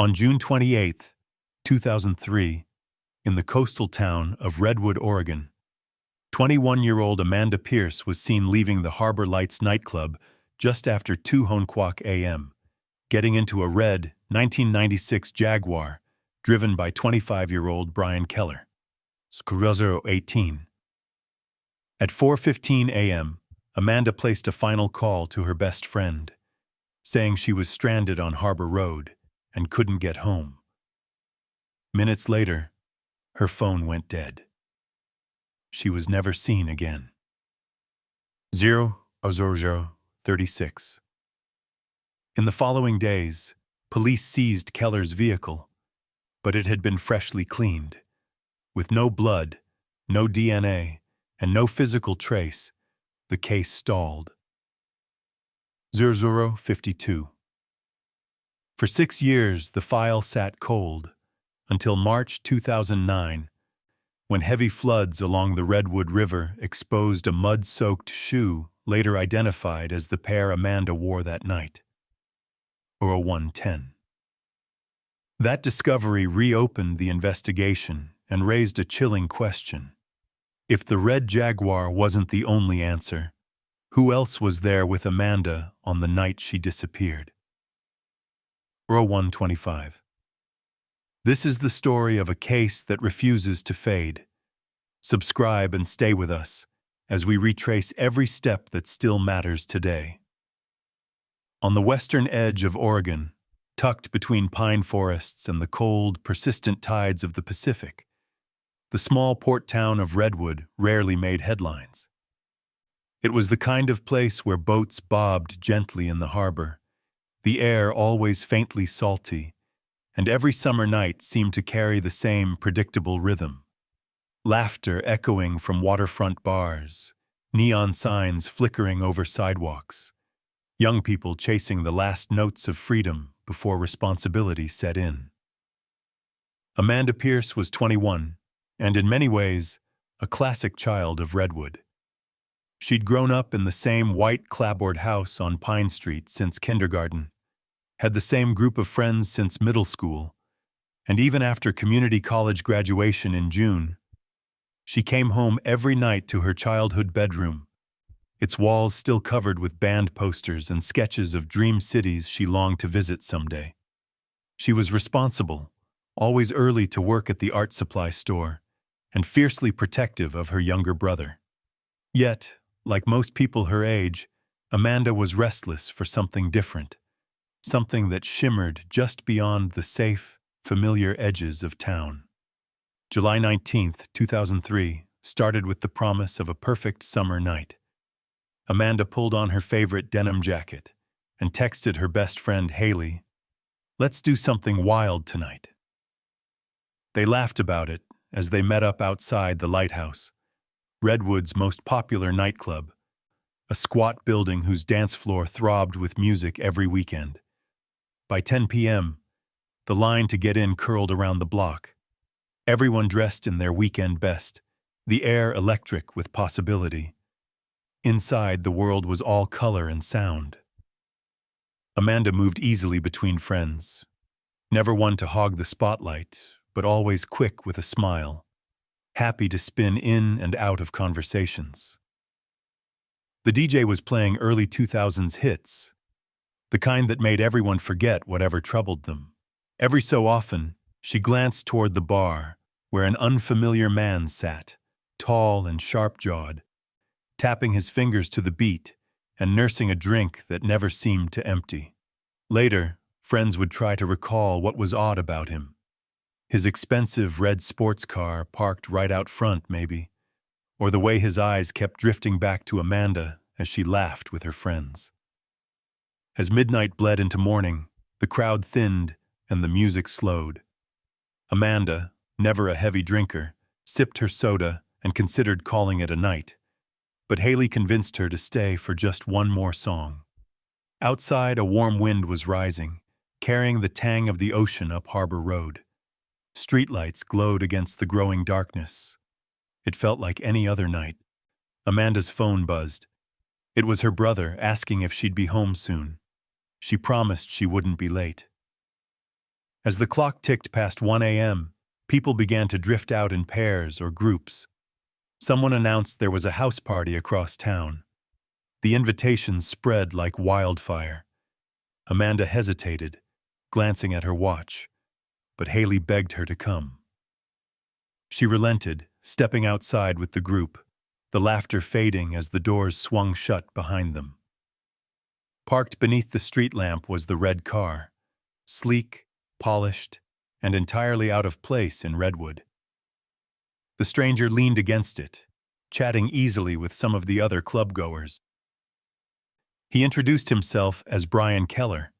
On June 28, 2003, in the coastal town of Redwood, Oregon, 21-year-old Amanda Pierce was seen leaving the Harbor Lights nightclub just after 2:00 a.m., getting into a red 1996 Jaguar driven by 25-year-old Brian Keller, 18. At 4:15 a.m., Amanda placed a final call to her best friend, saying she was stranded on Harbor Road and couldn't get home. Minutes later, her phone went dead. She was never seen again. 0:00:36. In the following days, police seized Keller's vehicle, but it had been freshly cleaned. With no blood, no DNA, and no physical trace, the case stalled. 00:52. For 6 years, the file sat cold, until March 2009, when heavy floods along the Redwood River exposed a mud-soaked shoe later identified as the pair Amanda wore that night. 01:10. That discovery reopened the investigation and raised a chilling question. If the red Jaguar wasn't the only answer, who else was there with Amanda on the night she disappeared? 01:25. This is the story of a case that refuses to fade. Subscribe and stay with us as we retrace every step that still matters today. On the western edge of Oregon, tucked between pine forests and the cold, persistent tides of the Pacific, the small port town of Redwood rarely made headlines. It was the kind of place where boats bobbed gently in the harbor, the air always faintly salty, and every summer night seemed to carry the same predictable rhythm. Laughter echoing from waterfront bars, neon signs flickering over sidewalks, young people chasing the last notes of freedom before responsibility set in. Amanda Pierce was 21, and in many ways, a classic child of Redwood. She'd grown up in the same white clapboard house on Pine Street since kindergarten, had the same group of friends since middle school, and even after community college graduation in June, she came home every night to her childhood bedroom, its walls still covered with band posters and sketches of dream cities she longed to visit someday. She was responsible, always early to work at the art supply store, and fiercely protective of her younger brother. Yet, like most people her age, Amanda was restless for something different, something that shimmered just beyond the safe, familiar edges of town. July 19, 2003, started with the promise of a perfect summer night. Amanda pulled on her favorite denim jacket and texted her best friend Haley, "Let's do something wild tonight." They laughed about it as they met up outside the Lighthouse, Redwood's most popular nightclub, a squat building whose dance floor throbbed with music every weekend. By 10 p.m., the line to get in curled around the block, everyone dressed in their weekend best, the air electric with possibility. Inside, the world was all color and sound. Amanda moved easily between friends, never one to hog the spotlight, but always quick with a smile, happy to spin in and out of conversations. The DJ was playing early 2000s hits, the kind that made everyone forget whatever troubled them. Every so often, she glanced toward the bar, where an unfamiliar man sat, tall and sharp-jawed, tapping his fingers to the beat and nursing a drink that never seemed to empty. Later, friends would try to recall what was odd about him. His expensive red sports car parked right out front, maybe, or the way his eyes kept drifting back to Amanda as she laughed with her friends. As midnight bled into morning, the crowd thinned and the music slowed. Amanda, never a heavy drinker, sipped her soda and considered calling it a night, but Haley convinced her to stay for just one more song. Outside, a warm wind was rising, carrying the tang of the ocean up Harbor Road. Streetlights glowed against the growing darkness. It felt like any other night. Amanda's phone buzzed. It was her brother asking if she'd be home soon. She promised she wouldn't be late. As the clock ticked past 1 a.m., people began to drift out in pairs or groups. Someone announced there was a house party across town. The invitations spread like wildfire. Amanda hesitated, glancing at her watch, but Haley begged her to come. She relented, stepping outside with the group, the laughter fading as the doors swung shut behind them. Parked beneath the street lamp was the red car, sleek, polished, and entirely out of place in Redwood. The stranger leaned against it, chatting easily with some of the other clubgoers. He introduced himself as Brian Keller.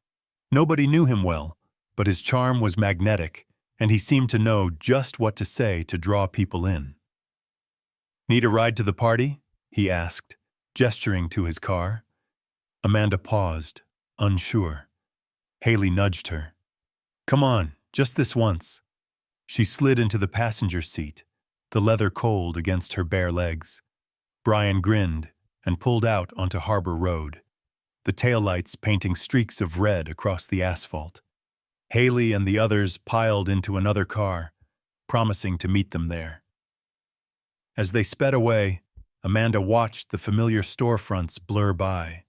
Nobody knew him well, but his charm was magnetic, and he seemed to know just what to say to draw people in. "Need a ride to the party?" he asked, gesturing to his car. Amanda paused, unsure. Haley nudged her. "Come on, just this once." She slid into the passenger seat, the leather cold against her bare legs. Brian grinned and pulled out onto Harbor Road, the taillights painting streaks of red across the asphalt. Haley and the others piled into another car, promising to meet them there. As they sped away, Amanda watched the familiar storefronts blur by.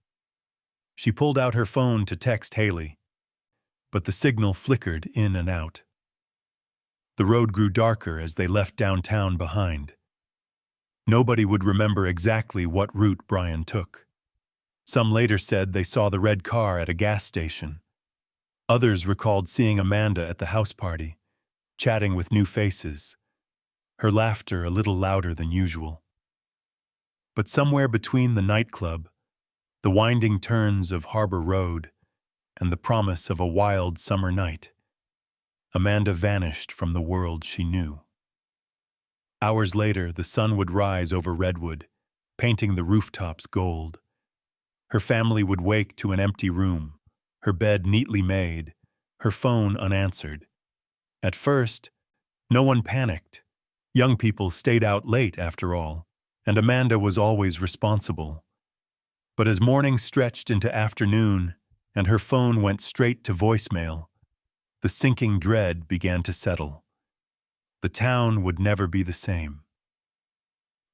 She pulled out her phone to text Haley, but the signal flickered in and out. The road grew darker as they left downtown behind. Nobody would remember exactly what route Brian took. Some later said they saw the red car at a gas station. Others recalled seeing Amanda at the house party, chatting with new faces, her laughter a little louder than usual. But somewhere between the nightclub, the winding turns of Harbor Road, and the promise of a wild summer night, Amanda vanished from the world she knew. Hours later, the sun would rise over Redwood, painting the rooftops gold. Her family would wake to an empty room, her bed neatly made, her phone unanswered. At first, no one panicked. Young people stayed out late, after all, and Amanda was always responsible. But as morning stretched into afternoon and her phone went straight to voicemail, the sinking dread began to settle. The town would never be the same.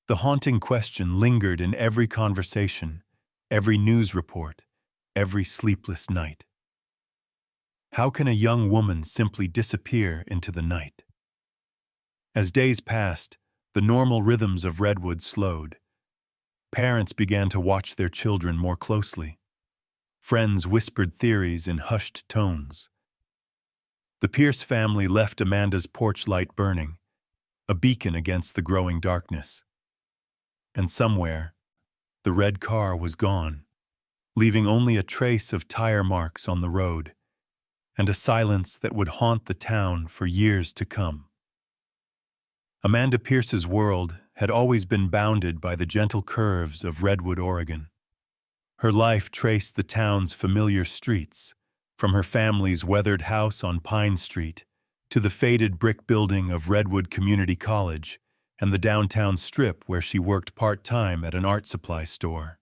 The haunting question lingered in every conversation, every news report, every sleepless night. How can a young woman simply disappear into the night? As days passed, the normal rhythms of Redwood slowed. Parents began to watch their children more closely. Friends whispered theories in hushed tones. The Pierce family left Amanda's porch light burning, a beacon against the growing darkness. And somewhere, the red car was gone, leaving only a trace of tire marks on the road, and a silence that would haunt the town for years to come. Amanda Pierce's world had always been bounded by the gentle curves of Redwood, Oregon. Her life traced the town's familiar streets, from her family's weathered house on Pine Street to the faded brick building of Redwood Community College and the downtown strip where she worked part-time at an art supply store.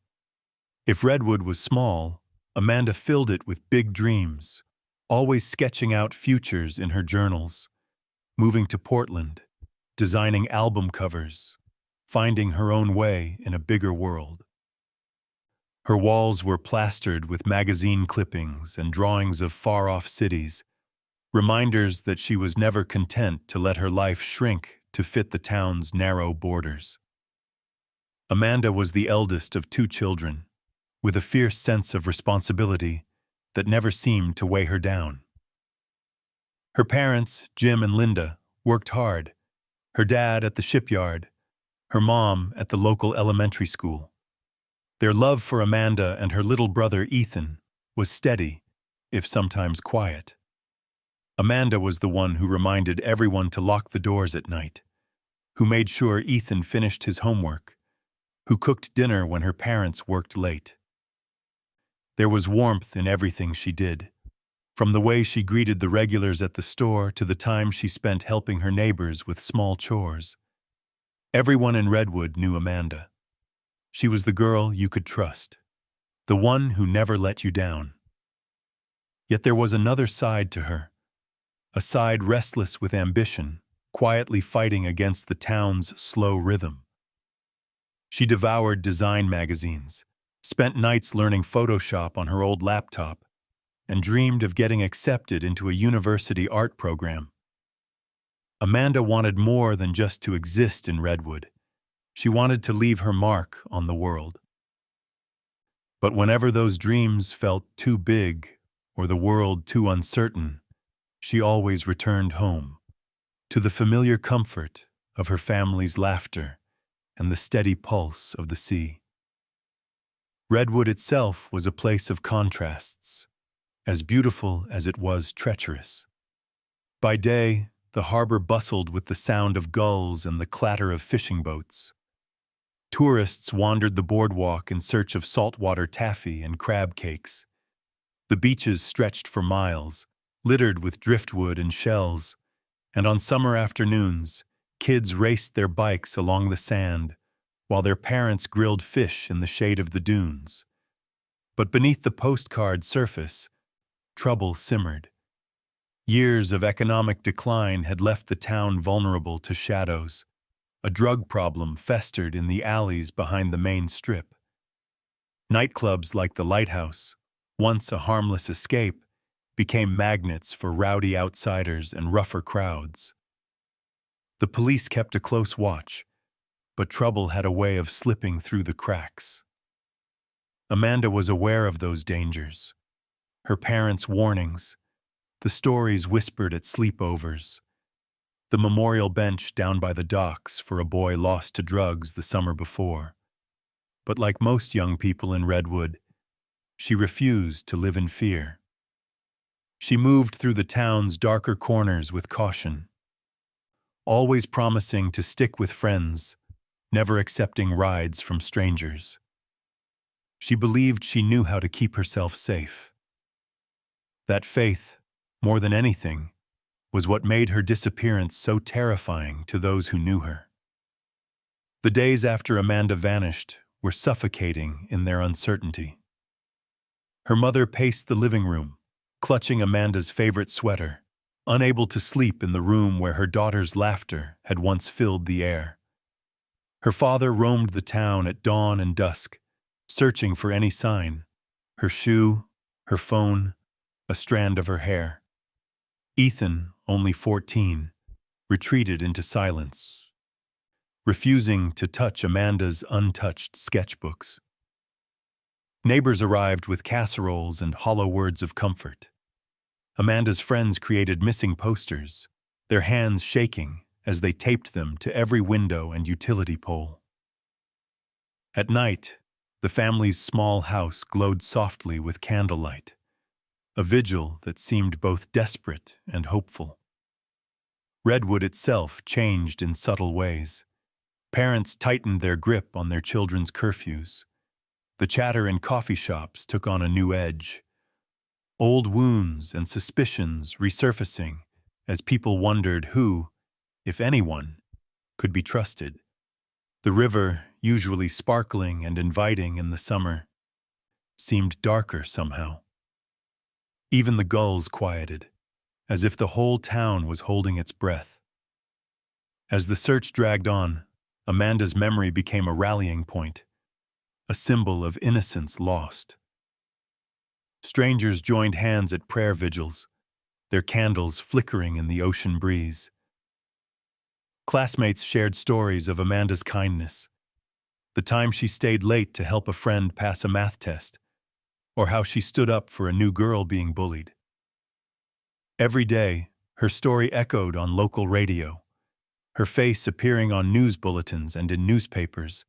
If Redwood was small, Amanda filled it with big dreams, always sketching out futures in her journals, moving to Portland, designing album covers, finding her own way in a bigger world. Her walls were plastered with magazine clippings and drawings of far-off cities, reminders that she was never content to let her life shrink to fit the town's narrow borders. Amanda was the eldest of 2 children, with a fierce sense of responsibility that never seemed to weigh her down. Her parents, Jim and Linda, worked hard, her dad at the shipyard, her mom at the local elementary school. Their love for Amanda and her little brother Ethan was steady, if sometimes quiet. Amanda was the one who reminded everyone to lock the doors at night, who made sure Ethan finished his homework, who cooked dinner when her parents worked late. There was warmth in everything she did, from the way she greeted the regulars at the store to the time she spent helping her neighbors with small chores. Everyone in Redwood knew Amanda. She was the girl you could trust, the one who never let you down. Yet there was another side to her, a side restless with ambition, quietly fighting against the town's slow rhythm. She devoured design magazines, spent nights learning Photoshop on her old laptop, and dreamed of getting accepted into a university art program. Amanda wanted more than just to exist in Redwood. She wanted to leave her mark on the world. But whenever those dreams felt too big or the world too uncertain, she always returned home, to the familiar comfort of her family's laughter and the steady pulse of the sea. Redwood itself was a place of contrasts, as beautiful as it was treacherous. By day, the harbor bustled with the sound of gulls and the clatter of fishing boats. Tourists wandered the boardwalk in search of saltwater taffy and crab cakes. The beaches stretched for miles, littered with driftwood and shells, and on summer afternoons, kids raced their bikes along the sand, while their parents grilled fish in the shade of the dunes. But beneath the postcard surface, trouble simmered. Years of economic decline had left the town vulnerable to shadows. A drug problem festered in the alleys behind the main strip. Nightclubs like the Lighthouse, once a harmless escape, became magnets for rowdy outsiders and rougher crowds. The police kept a close watch, but trouble had a way of slipping through the cracks. Amanda was aware of those dangers. Her parents' warnings, the stories whispered at sleepovers, the memorial bench down by the docks for a boy lost to drugs the summer before. But like most young people in Redwood, she refused to live in fear. She moved through the town's darker corners with caution, always promising to stick with friends, never accepting rides from strangers. She believed she knew how to keep herself safe. That faith, more than anything, was what made her disappearance so terrifying to those who knew her. The days after Amanda vanished were suffocating in their uncertainty. Her mother paced the living room, clutching Amanda's favorite sweater, unable to sleep in the room where her daughter's laughter had once filled the air. Her father roamed the town at dawn and dusk, searching for any sign, her shoe, her phone, a strand of her hair. Ethan, only 14, retreated into silence, refusing to touch Amanda's untouched sketchbooks. Neighbors arrived with casseroles and hollow words of comfort. Amanda's friends created missing posters, their hands shaking as they taped them to every window and utility pole. At night, the family's small house glowed softly with candlelight, a vigil that seemed both desperate and hopeful. Redwood itself changed in subtle ways. Parents tightened their grip on their children's curfews. The chatter in coffee shops took on a new edge. Old wounds and suspicions resurfacing as people wondered who, if anyone, could be trusted. The river, usually sparkling and inviting in the summer, seemed darker somehow. Even the gulls quieted, as if the whole town was holding its breath. As the search dragged on, Amanda's memory became a rallying point, a symbol of innocence lost. Strangers joined hands at prayer vigils, their candles flickering in the ocean breeze. Classmates shared stories of Amanda's kindness, the time she stayed late to help a friend pass a math test, or how she stood up for a new girl being bullied. Every day, her story echoed on local radio, her face appearing on news bulletins and in newspapers,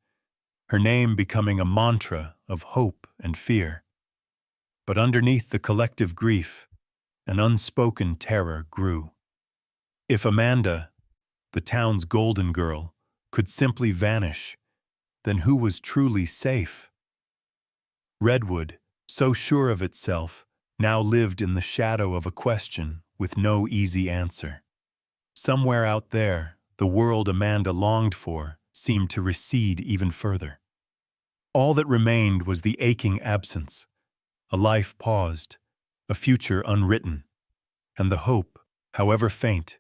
her name becoming a mantra of hope and fear. But underneath the collective grief, an unspoken terror grew. If Amanda, the town's golden girl, could simply vanish, then who was truly safe? Redwood, so sure of itself, now lived in the shadow of a question with no easy answer. Somewhere out there, the world Amanda longed for seemed to recede even further. All that remained was the aching absence, a life paused, a future unwritten, and the hope however faint,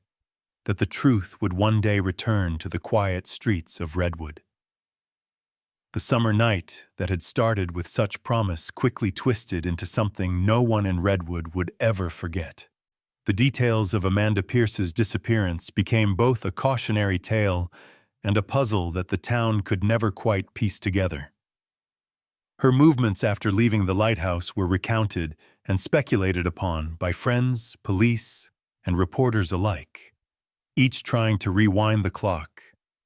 that the truth would one day return to the quiet streets of Redwood. The summer night that had started with such promise quickly twisted into something no one in Redwood would ever forget. The details of Amanda Pierce's disappearance became both a cautionary tale and a puzzle that the town could never quite piece together. Her movements after leaving the lighthouse were recounted and speculated upon by friends, police, and reporters alike, each trying to rewind the clock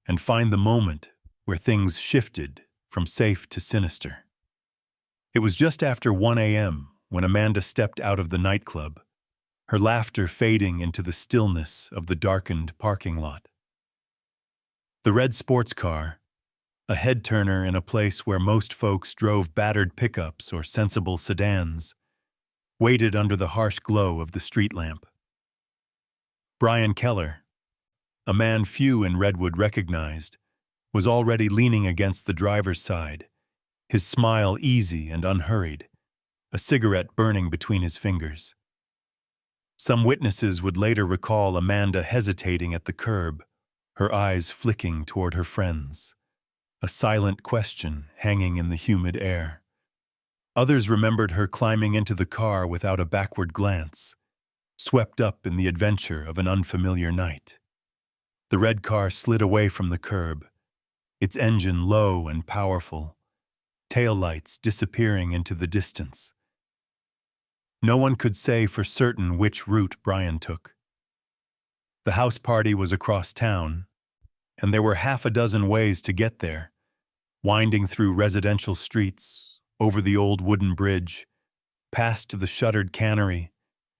and find the moment where things shifted from safe to sinister. It was just after 1 a.m. when Amanda stepped out of the nightclub, her laughter fading into the stillness of the darkened parking lot. The red sports car, a head-turner in a place where most folks drove battered pickups or sensible sedans, waited under the harsh glow of the street lamp. Brian Keller, a man few in Redwood recognized, was already leaning against the driver's side, his smile easy and unhurried, a cigarette burning between his fingers. Some witnesses would later recall Amanda hesitating at the curb, her eyes flicking toward her friends, a silent question hanging in the humid air. Others remembered her climbing into the car without a backward glance, swept up in the adventure of an unfamiliar night. The red car slid away from the curb, its engine low and powerful, taillights disappearing into the distance. No one could say for certain which route Brian took. The house party was across town, and there were half a dozen ways to get there, winding through residential streets, over the old wooden bridge, past the shuttered cannery,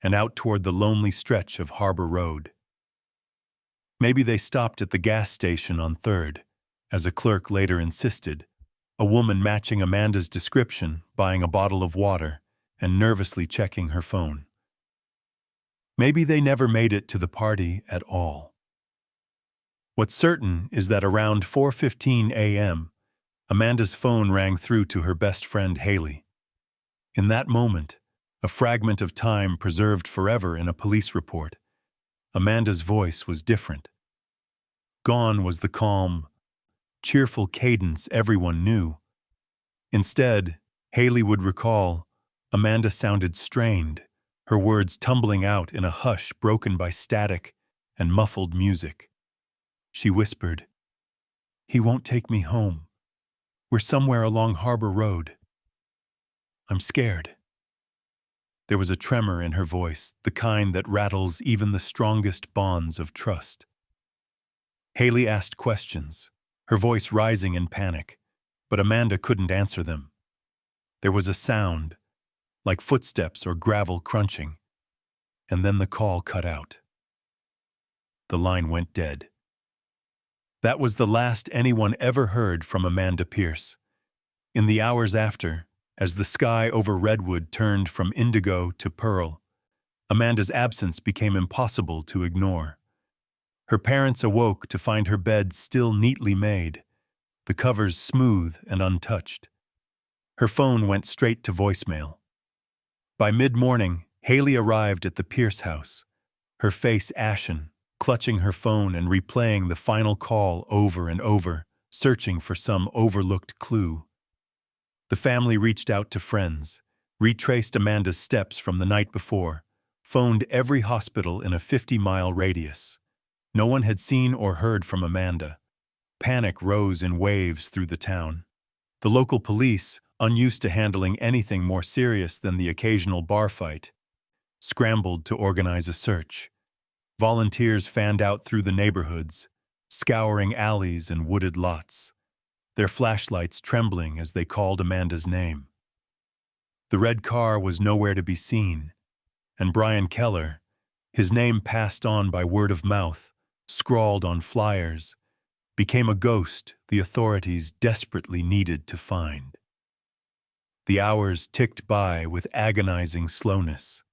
and out toward the lonely stretch of Harbor Road. Maybe they stopped at the gas station on 3rd, as a clerk later insisted, a woman matching Amanda's description, buying a bottle of water and nervously checking her phone. Maybe they never made it to the party at all. What's certain is that around 4:15 a.m., Amanda's phone rang through to her best friend Haley. In that moment, a fragment of time preserved forever in a police report, Amanda's voice was different. Gone was the calm, cheerful cadence everyone knew. Instead, Haley would recall, Amanda sounded strained, her words tumbling out in a hush broken by static and muffled music. She whispered, "He won't take me home. We're somewhere along Harbor Road. I'm scared." There was a tremor in her voice, the kind that rattles even the strongest bonds of trust. Haley asked questions, her voice rising in panic, but Amanda couldn't answer them. There was a sound, like footsteps or gravel crunching, and then the call cut out. The line went dead. That was the last anyone ever heard from Amanda Pierce. In the hours after, as the sky over Redwood turned from indigo to pearl, Amanda's absence became impossible to ignore. Her parents awoke to find her bed still neatly made, the covers smooth and untouched. Her phone went straight to voicemail. By mid-morning, Haley arrived at the Pierce house, her face ashen, clutching her phone and replaying the final call over and over, searching for some overlooked clue. The family reached out to friends, retraced Amanda's steps from the night before, phoned every hospital in a 50-mile radius. No one had seen or heard from Amanda. Panic rose in waves through the town. The local police, unused to handling anything more serious than the occasional bar fight, scrambled to organize a search. Volunteers fanned out through the neighborhoods, scouring alleys and wooded lots, their flashlights trembling as they called Amanda's name. The red car was nowhere to be seen, and Brian Keller, his name passed on by word of mouth, scrawled on flyers, became a ghost the authorities desperately needed to find. The hours ticked by with agonizing slowness.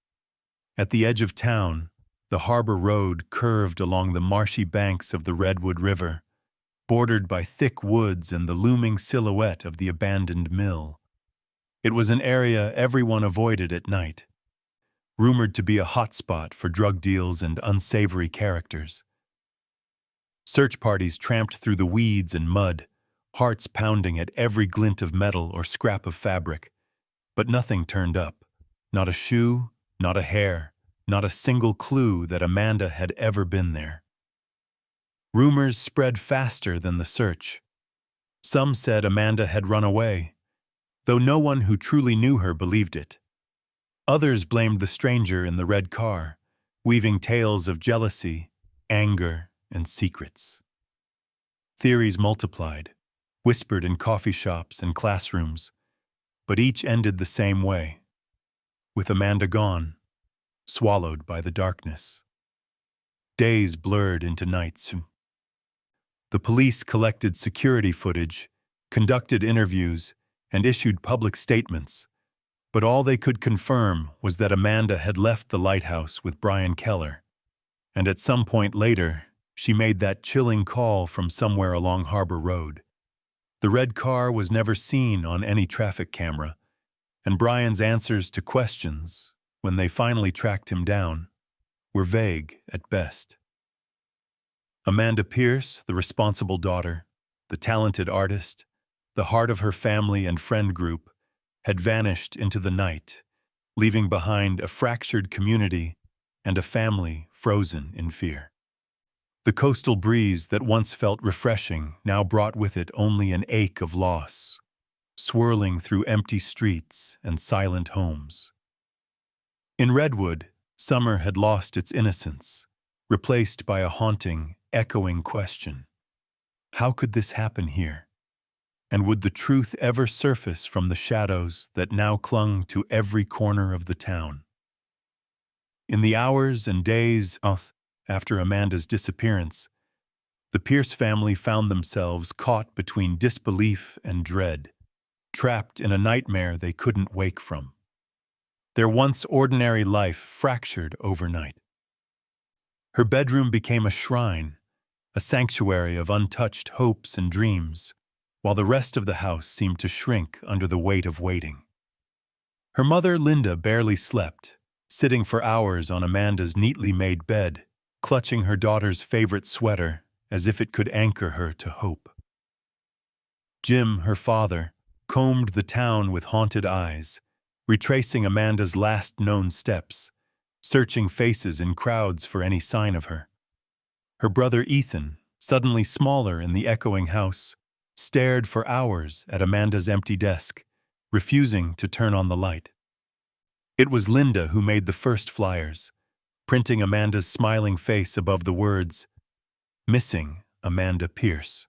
At the edge of town, the Harbor Road curved along the marshy banks of the Redwood River, bordered by thick woods and the looming silhouette of the abandoned mill. It was an area everyone avoided at night. rumored to be a hotspot for drug deals and unsavory characters. Search parties tramped through the weeds and mud, hearts pounding at every glint of metal or scrap of fabric, but nothing turned up. Not a shoe, not a hair, not a single clue that Amanda had ever been there. Rumors spread faster than the search. Some said Amanda had run away, though no one who truly knew her believed it. Others blamed the stranger in the red car, weaving tales of jealousy, anger, and secrets. Theories multiplied, whispered in coffee shops and classrooms, but each ended the same way, with Amanda gone, swallowed by the darkness. Days blurred into nights. The police collected security footage, conducted interviews, and issued public statements, but all they could confirm was that Amanda had left the lighthouse with Brian Keller, and at some point later, she made that chilling call from somewhere along Harbor Road. The red car was never seen on any traffic camera, and Brian's answers to questions, when they finally tracked him down, were vague at best. Amanda Pierce, the responsible daughter, the talented artist, the heart of her family and friend group, had vanished into the night, leaving behind a fractured community and a family frozen in fear. The coastal breeze that once felt refreshing now brought with it only an ache of loss, swirling through empty streets and silent homes. In Redwood, summer had lost its innocence, replaced by a haunting, echoing question. How could this happen here? And would the truth ever surface from the shadows that now clung to every corner of the town? In the hours and days after Amanda's disappearance, the Pierce family found themselves caught between disbelief and dread, trapped in a nightmare they couldn't wake from. Their once ordinary life fractured overnight. Her bedroom became a shrine, a sanctuary of untouched hopes and dreams, while the rest of the house seemed to shrink under the weight of waiting. Her mother, Linda, barely slept, sitting for hours on Amanda's neatly made bed, clutching her daughter's favorite sweater as if it could anchor her to hope. Jim, her father, combed the town with haunted eyes, retracing Amanda's last known steps, searching faces in crowds for any sign of her. Her brother Ethan, suddenly smaller in the echoing house, stared for hours at Amanda's empty desk, refusing to turn on the light. It was Linda who made the first flyers, printing Amanda's smiling face above the words, "Missing Amanda Pierce."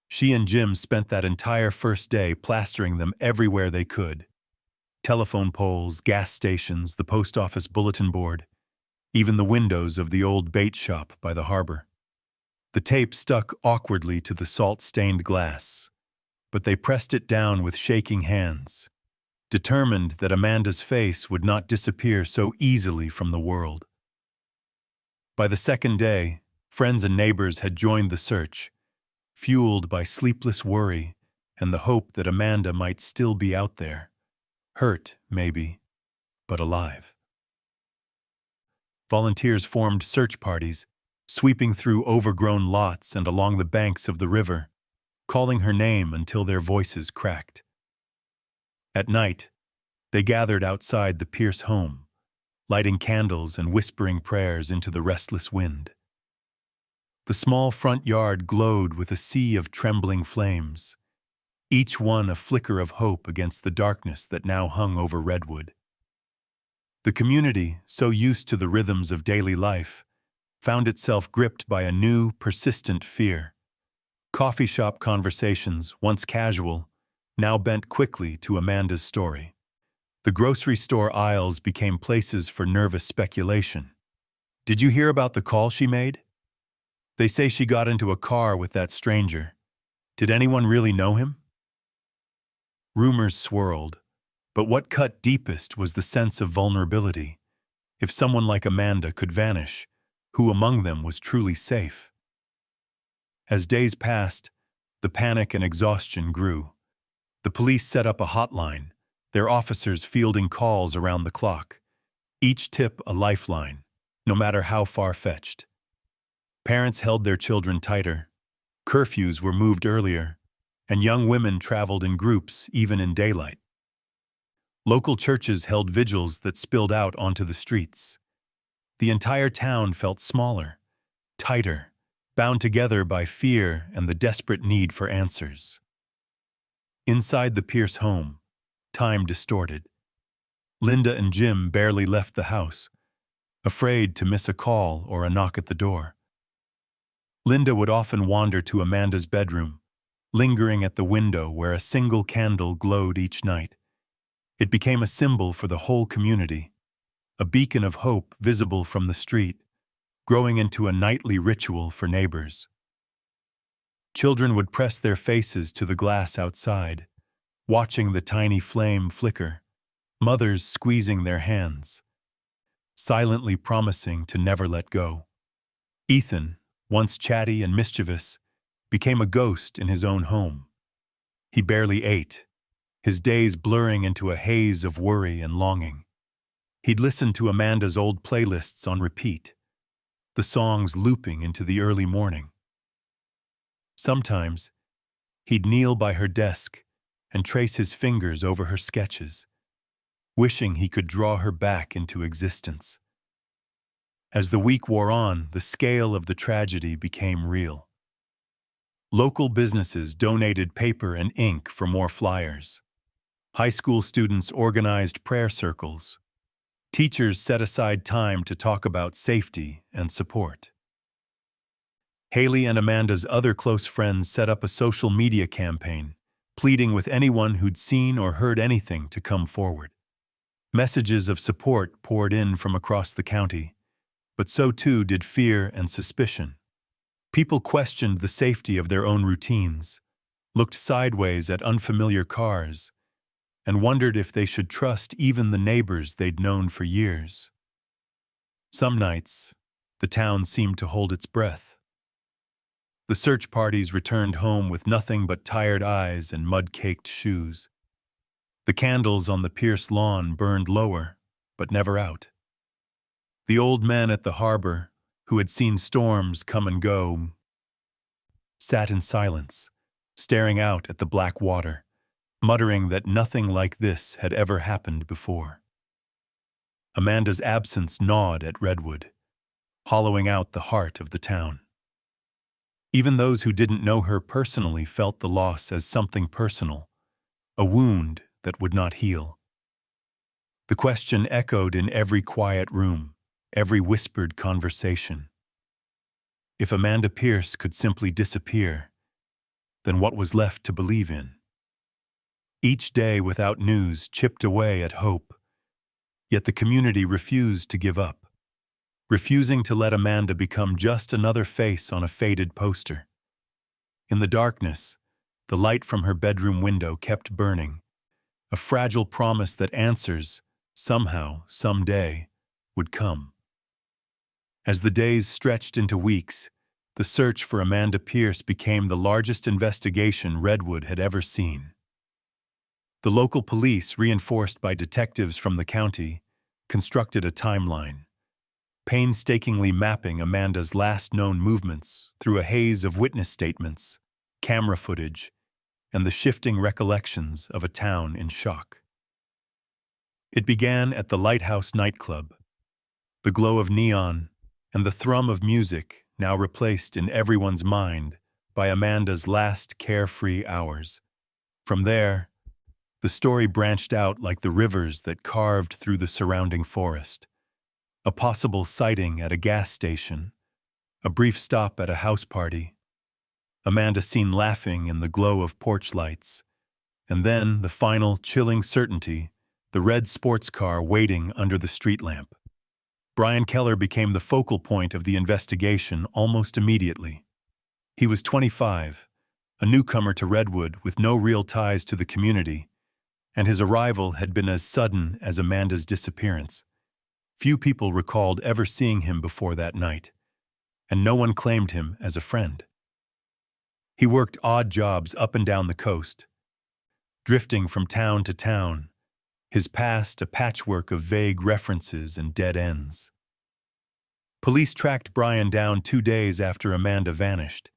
She and Jim spent that entire first day plastering them everywhere they could. Telephone poles, gas stations, the post office bulletin board, even the windows of the old bait shop by the harbor. The tape stuck awkwardly to the salt-stained glass, but they pressed it down with shaking hands, determined that Amanda's face would not disappear so easily from the world. By the second day, friends and neighbors had joined the search, fueled by sleepless worry and the hope that Amanda might still be out there, hurt, maybe, but alive. Volunteers formed search parties, sweeping through overgrown lots and along the banks of the river, calling her name until their voices cracked. At night, they gathered outside the Pierce home, lighting candles and whispering prayers into the restless wind. The small front yard glowed with a sea of trembling flames, each one a flicker of hope against the darkness that now hung over Redwood. The community, so used to the rhythms of daily life, found itself gripped by a new, persistent fear. Coffee shop conversations, once casual, now bent quickly to Amanda's story. The grocery store aisles became places for nervous speculation. Did you hear about the call she made? They say she got into a car with that stranger. Did anyone really know him? Rumors swirled, but what cut deepest was the sense of vulnerability. If someone like Amanda could vanish, who among them was truly safe? As days passed, the panic and exhaustion grew. The police set up a hotline, their officers fielding calls around the clock, each tip a lifeline, no matter how far-fetched. Parents held their children tighter, curfews were moved earlier, and young women traveled in groups even in daylight. Local churches held vigils that spilled out onto the streets. The entire town felt smaller, tighter, bound together by fear and the desperate need for answers. Inside the Pierce home, time distorted. Linda and Jim barely left the house, afraid to miss a call or a knock at the door. Linda would often wander to Amanda's bedroom, lingering at the window where a single candle glowed each night. It became a symbol for the whole community, a beacon of hope visible from the street, growing into a nightly ritual for neighbors. Children would press their faces to the glass outside, watching the tiny flame flicker, mothers squeezing their hands, silently promising to never let go. Ethan, once chatty and mischievous, became a ghost in his own home. He barely ate, his days blurring into a haze of worry and longing. He'd listen to Amanda's old playlists on repeat, the songs looping into the early morning. Sometimes, he'd kneel by her desk and trace his fingers over her sketches, wishing he could draw her back into existence. As the week wore on, the scale of the tragedy became real. Local businesses donated paper and ink for more flyers. High school students organized prayer circles. Teachers set aside time to talk about safety and support. Haley and Amanda's other close friends set up a social media campaign, pleading with anyone who'd seen or heard anything to come forward. Messages of support poured in from across the county, but so too did fear and suspicion. People questioned the safety of their own routines, looked sideways at unfamiliar cars, and wondered if they should trust even the neighbors they'd known for years. Some nights, the town seemed to hold its breath. The search parties returned home with nothing but tired eyes and mud-caked shoes. The candles on the Pierce lawn burned lower, but never out. The old men at the harbor, who had seen storms come and go, sat in silence, staring out at the black water, muttering that nothing like this had ever happened before. Amanda's absence gnawed at Redwood, hollowing out the heart of the town. Even those who didn't know her personally felt the loss as something personal, a wound that would not heal. The question echoed in every quiet room, every whispered conversation. If Amanda Pierce could simply disappear, then what was left to believe in? Each day without news chipped away at hope, yet the community refused to give up, refusing to let Amanda become just another face on a faded poster. In the darkness, the light from her bedroom window kept burning, a fragile promise that answers, somehow, someday, would come. As the days stretched into weeks, the search for Amanda Pierce became the largest investigation Redwood had ever seen. The local police, reinforced by detectives from the county, constructed a timeline, painstakingly mapping Amanda's last known movements through a haze of witness statements, camera footage, and the shifting recollections of a town in shock. It began at the Lighthouse nightclub, the glow of neon and the thrum of music now replaced in everyone's mind by Amanda's last carefree hours. From there, the story branched out like the rivers that carved through the surrounding forest. A possible sighting at a gas station, a brief stop at a house party, Amanda seen laughing in the glow of porch lights, and then the final chilling certainty, the red sports car waiting under the street lamp. Brian Keller became the focal point of the investigation almost immediately. He was 25, a newcomer to Redwood with no real ties to the community, and his arrival had been as sudden as Amanda's disappearance. Few people recalled ever seeing him before that night, and no one claimed him as a friend. He worked odd jobs up and down the coast, drifting from town to town, his past a patchwork of vague references and dead ends. Police tracked Brian down 2 days after Amanda vanished.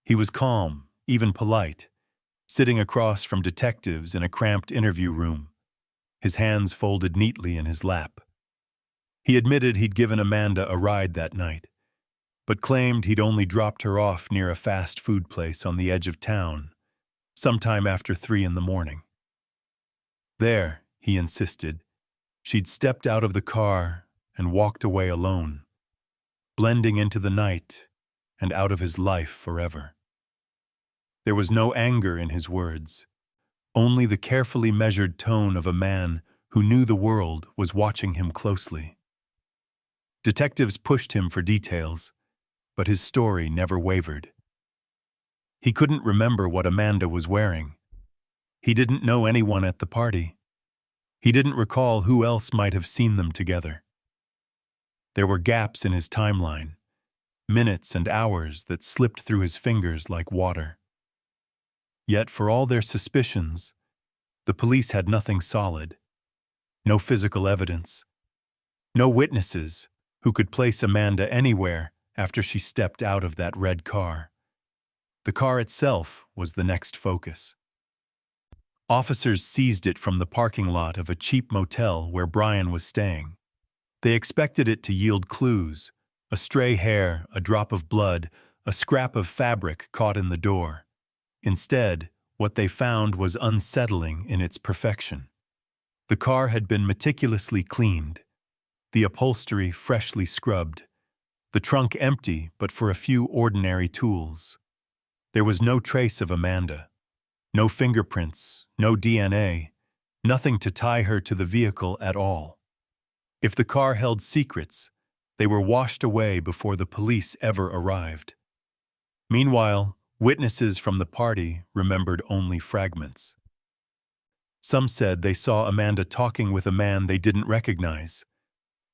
He was calm, even polite, sitting across from detectives in a cramped interview room, his hands folded neatly in his lap. He admitted he'd given Amanda a ride that night, but claimed he'd only dropped her off near a fast food place on the edge of town, sometime after 3 in the morning. There, he insisted, she'd stepped out of the car and walked away alone, blending into the night and out of his life forever. There was no anger in his words, only the carefully measured tone of a man who knew the world was watching him closely. Detectives pushed him for details, but his story never wavered. He couldn't remember what Amanda was wearing. He didn't know anyone at the party. He didn't recall who else might have seen them together. There were gaps in his timeline, minutes and hours that slipped through his fingers like water. Yet for all their suspicions, the police had nothing solid. No physical evidence. No witnesses who could place Amanda anywhere after she stepped out of that red car. The car itself was the next focus. Officers seized it from the parking lot of a cheap motel where Brian was staying. They expected it to yield clues, a stray hair, a drop of blood, a scrap of fabric caught in the door. Instead, what they found was unsettling in its perfection. The car had been meticulously cleaned, the upholstery freshly scrubbed, the trunk empty but for a few ordinary tools. There was no trace of Amanda, no fingerprints, no DNA, nothing to tie her to the vehicle at all. If the car held secrets, they were washed away before the police ever arrived. Meanwhile, witnesses from the party remembered only fragments. Some said they saw Amanda talking with a man they didn't recognize,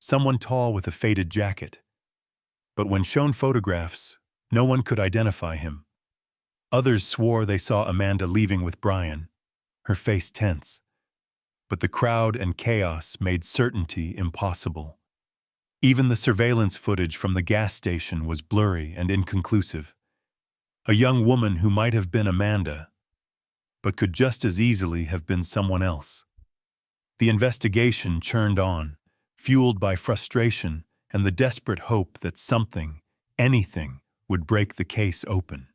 someone tall with a faded jacket. But when shown photographs, no one could identify him. Others swore they saw Amanda leaving with Brian, her face tense. But the crowd and chaos made certainty impossible. Even the surveillance footage from the gas station was blurry and inconclusive. A young woman who might have been Amanda, but could just as easily have been someone else. The investigation churned on, fueled by frustration and the desperate hope that something, anything, would break the case open.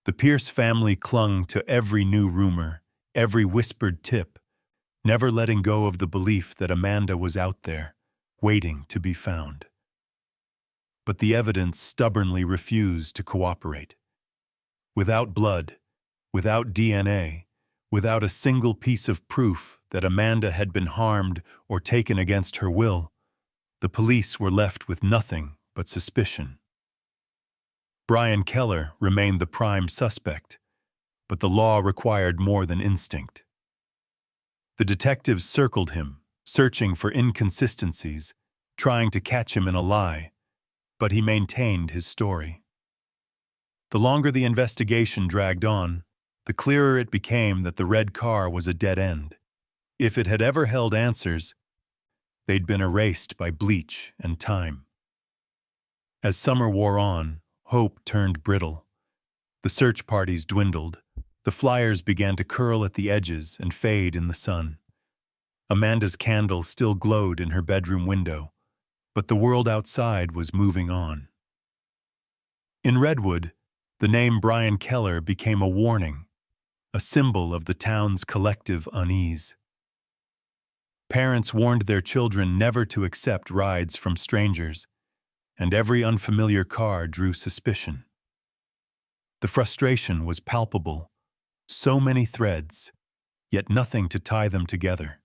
The Pierce family clung to every new rumor, every whispered tip, never letting go of the belief that Amanda was out there, waiting to be found. But the evidence stubbornly refused to cooperate. Without blood, without DNA, without a single piece of proof that Amanda had been harmed or taken against her will, the police were left with nothing but suspicion. Brian Keller remained the prime suspect, but the law required more than instinct. The detectives circled him, searching for inconsistencies, trying to catch him in a lie, but he maintained his story. The longer the investigation dragged on, the clearer it became that the red car was a dead end. If it had ever held answers, they'd been erased by bleach and time. As summer wore on, hope turned brittle. The search parties dwindled. The flyers began to curl at the edges and fade in the sun. Amanda's candle still glowed in her bedroom window, but the world outside was moving on. In Redwood, the name Brian Keller became a warning, a symbol of the town's collective unease. Parents warned their children never to accept rides from strangers, and every unfamiliar car drew suspicion. The frustration was palpable, so many threads, yet nothing to tie them together.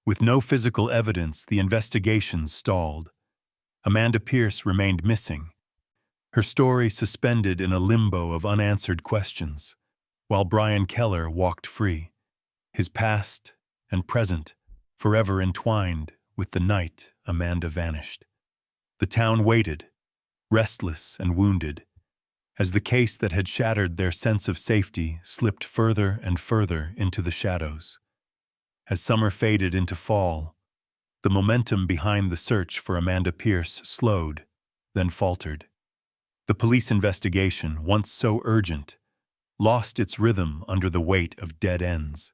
With no physical evidence, the investigation stalled. Amanda Pierce remained missing, her story suspended in a limbo of unanswered questions, while Brian Keller walked free, his past and present forever entwined with the night Amanda vanished. The town waited, restless and wounded, as the case that had shattered their sense of safety slipped further and further into the shadows. As summer faded into fall, the momentum behind the search for Amanda Pierce slowed, then faltered. The police investigation, once so urgent, lost its rhythm under the weight of dead ends.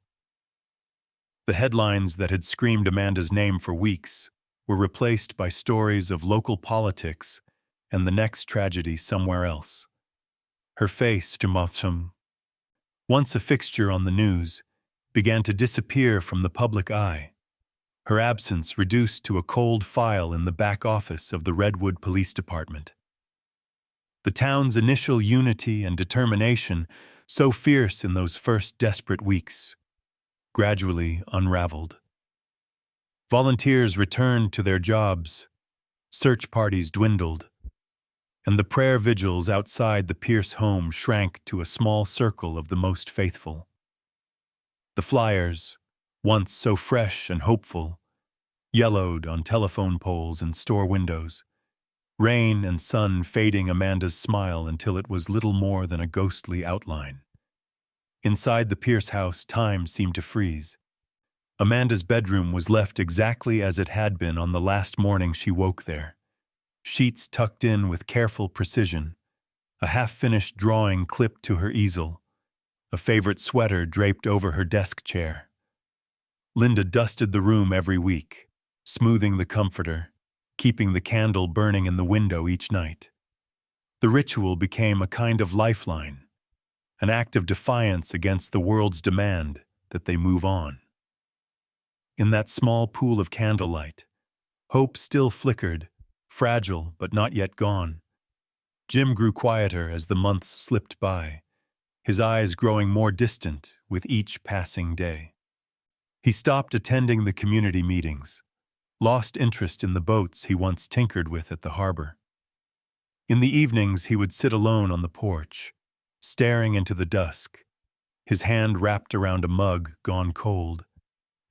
The headlines that had screamed Amanda's name for weeks were replaced by stories of local politics and the next tragedy somewhere else. Her face, once a fixture on the news, began to disappear from the public eye, her absence reduced to a cold file in the back office of the Redwood Police Department. The town's initial unity and determination, so fierce in those first desperate weeks, gradually unraveled. Volunteers returned to their jobs, search parties dwindled, and the prayer vigils outside the Pierce home shrank to a small circle of the most faithful. The flyers, once so fresh and hopeful, yellowed on telephone poles and store windows, rain and sun fading Amanda's smile until it was little more than a ghostly outline. Inside the Pierce house, time seemed to freeze. Amanda's bedroom was left exactly as it had been on the last morning she woke there. Sheets tucked in with careful precision, a half-finished drawing clipped to her easel, a favorite sweater draped over her desk chair. Linda dusted the room every week, smoothing the comforter, keeping the candle burning in the window each night. The ritual became a kind of lifeline, an act of defiance against the world's demand that they move on. In that small pool of candlelight, hope still flickered, fragile but not yet gone. Jim grew quieter as the months slipped by, his eyes growing more distant with each passing day. He stopped attending the community meetings, lost interest in the boats he once tinkered with at the harbor. In the evenings, he would sit alone on the porch, staring into the dusk, his hand wrapped around a mug gone cold,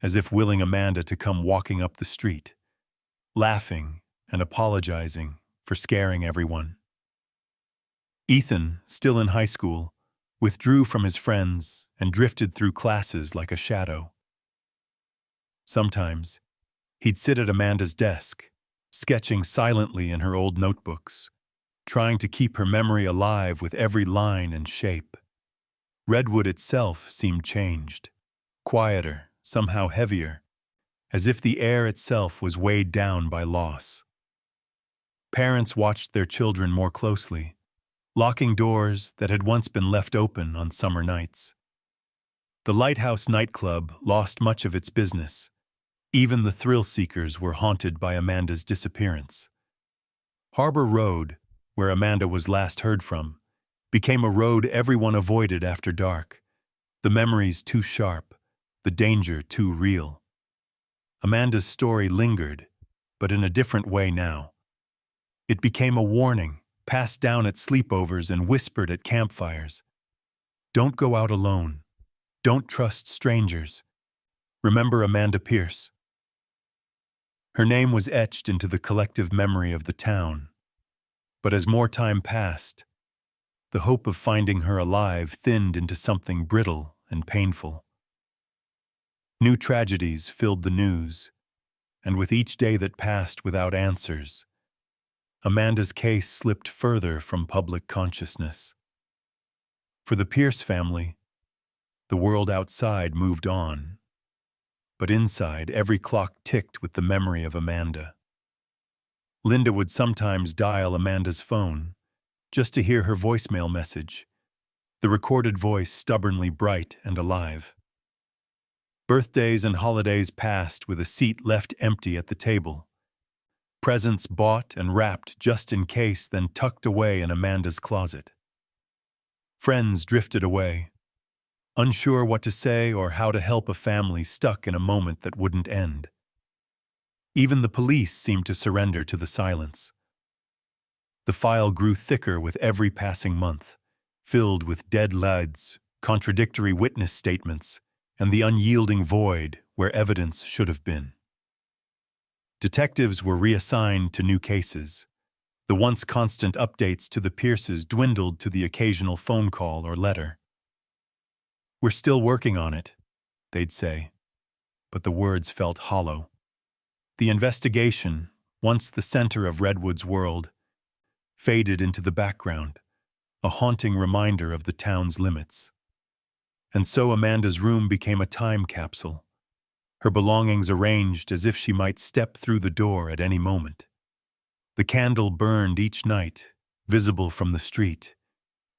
as if willing Amanda to come walking up the street, laughing and apologizing for scaring everyone. Ethan, still in high school, withdrew from his friends and drifted through classes like a shadow. Sometimes, he'd sit at Amanda's desk, sketching silently in her old notebooks, trying to keep her memory alive with every line and shape. Redwood itself seemed changed, quieter, somehow heavier, as if the air itself was weighed down by loss. Parents watched their children more closely, locking doors that had once been left open on summer nights. The Lighthouse nightclub lost much of its business. Even the thrill-seekers were haunted by Amanda's disappearance. Harbor Road, where Amanda was last heard from, became a road everyone avoided after dark, the memories too sharp, the danger too real. Amanda's story lingered, but in a different way now. It became a warning, passed down at sleepovers and whispered at campfires. Don't go out alone. Don't trust strangers. Remember Amanda Pierce. Her name was etched into the collective memory of the town. But as more time passed, the hope of finding her alive thinned into something brittle and painful. New tragedies filled the news, and with each day that passed without answers, Amanda's case slipped further from public consciousness. For the Pierce family, the world outside moved on, but inside every clock ticked with the memory of Amanda. Linda would sometimes dial Amanda's phone, just to hear her voicemail message, the recorded voice stubbornly bright and alive. Birthdays and holidays passed with a seat left empty at the table. Presents bought and wrapped just in case, then tucked away in Amanda's closet. Friends drifted away, unsure what to say or how to help a family stuck in a moment that wouldn't end. Even the police seemed to surrender to the silence. The file grew thicker with every passing month, filled with dead leads, contradictory witness statements, and the unyielding void where evidence should have been. Detectives were reassigned to new cases. The once constant updates to the Pierces dwindled to the occasional phone call or letter. "We're still working on it," they'd say. but the words felt hollow. The investigation, once the center of Redwood's world, faded into the background, a haunting reminder of the town's limits. And so Amanda's room became a time capsule, her belongings arranged as if she might step through the door at any moment. The candle burned each night, visible from the street,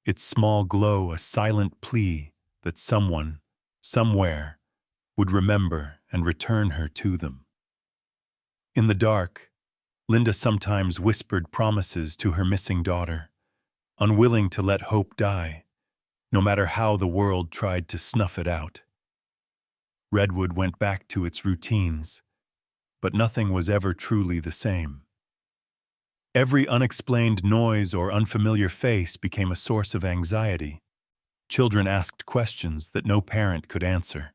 its small glow a silent plea that someone, somewhere, would remember and return her to them. In the dark, Linda sometimes whispered promises to her missing daughter, unwilling to let hope die, no matter how the world tried to snuff it out. Redwood went back to its routines, but nothing was ever truly the same. Every unexplained noise or unfamiliar face became a source of anxiety. Children asked questions that no parent could answer.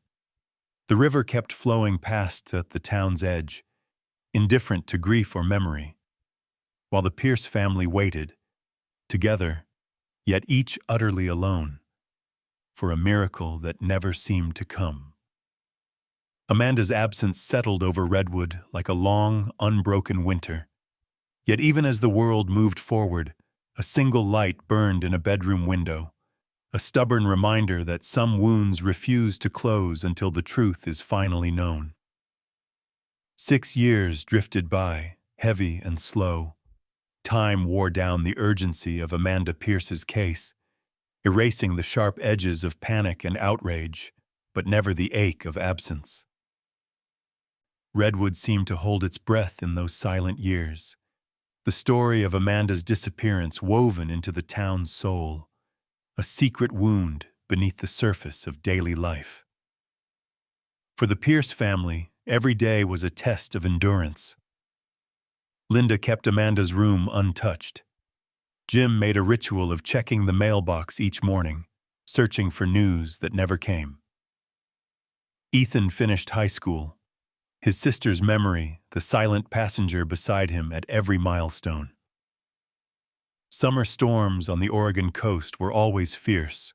The river kept flowing past at the town's edge, indifferent to grief or memory, while the Pierce family waited, together, yet each utterly alone, for a miracle that never seemed to come. Amanda's absence settled over Redwood like a long, unbroken winter. Yet even as the world moved forward, a single light burned in a bedroom window, a stubborn reminder that some wounds refuse to close until the truth is finally known. 6 years drifted by, heavy and slow. Time wore down the urgency of Amanda Pierce's case, erasing the sharp edges of panic and outrage, but never the ache of absence. Redwood seemed to hold its breath in those silent years, the story of Amanda's disappearance woven into the town's soul, a secret wound beneath the surface of daily life. For the Pierce family, every day was a test of endurance. Linda kept Amanda's room untouched. Jim made a ritual of checking the mailbox each morning, searching for news that never came. Ethan finished high school, his sister's memory the silent passenger beside him at every milestone. Summer storms on the Oregon coast were always fierce,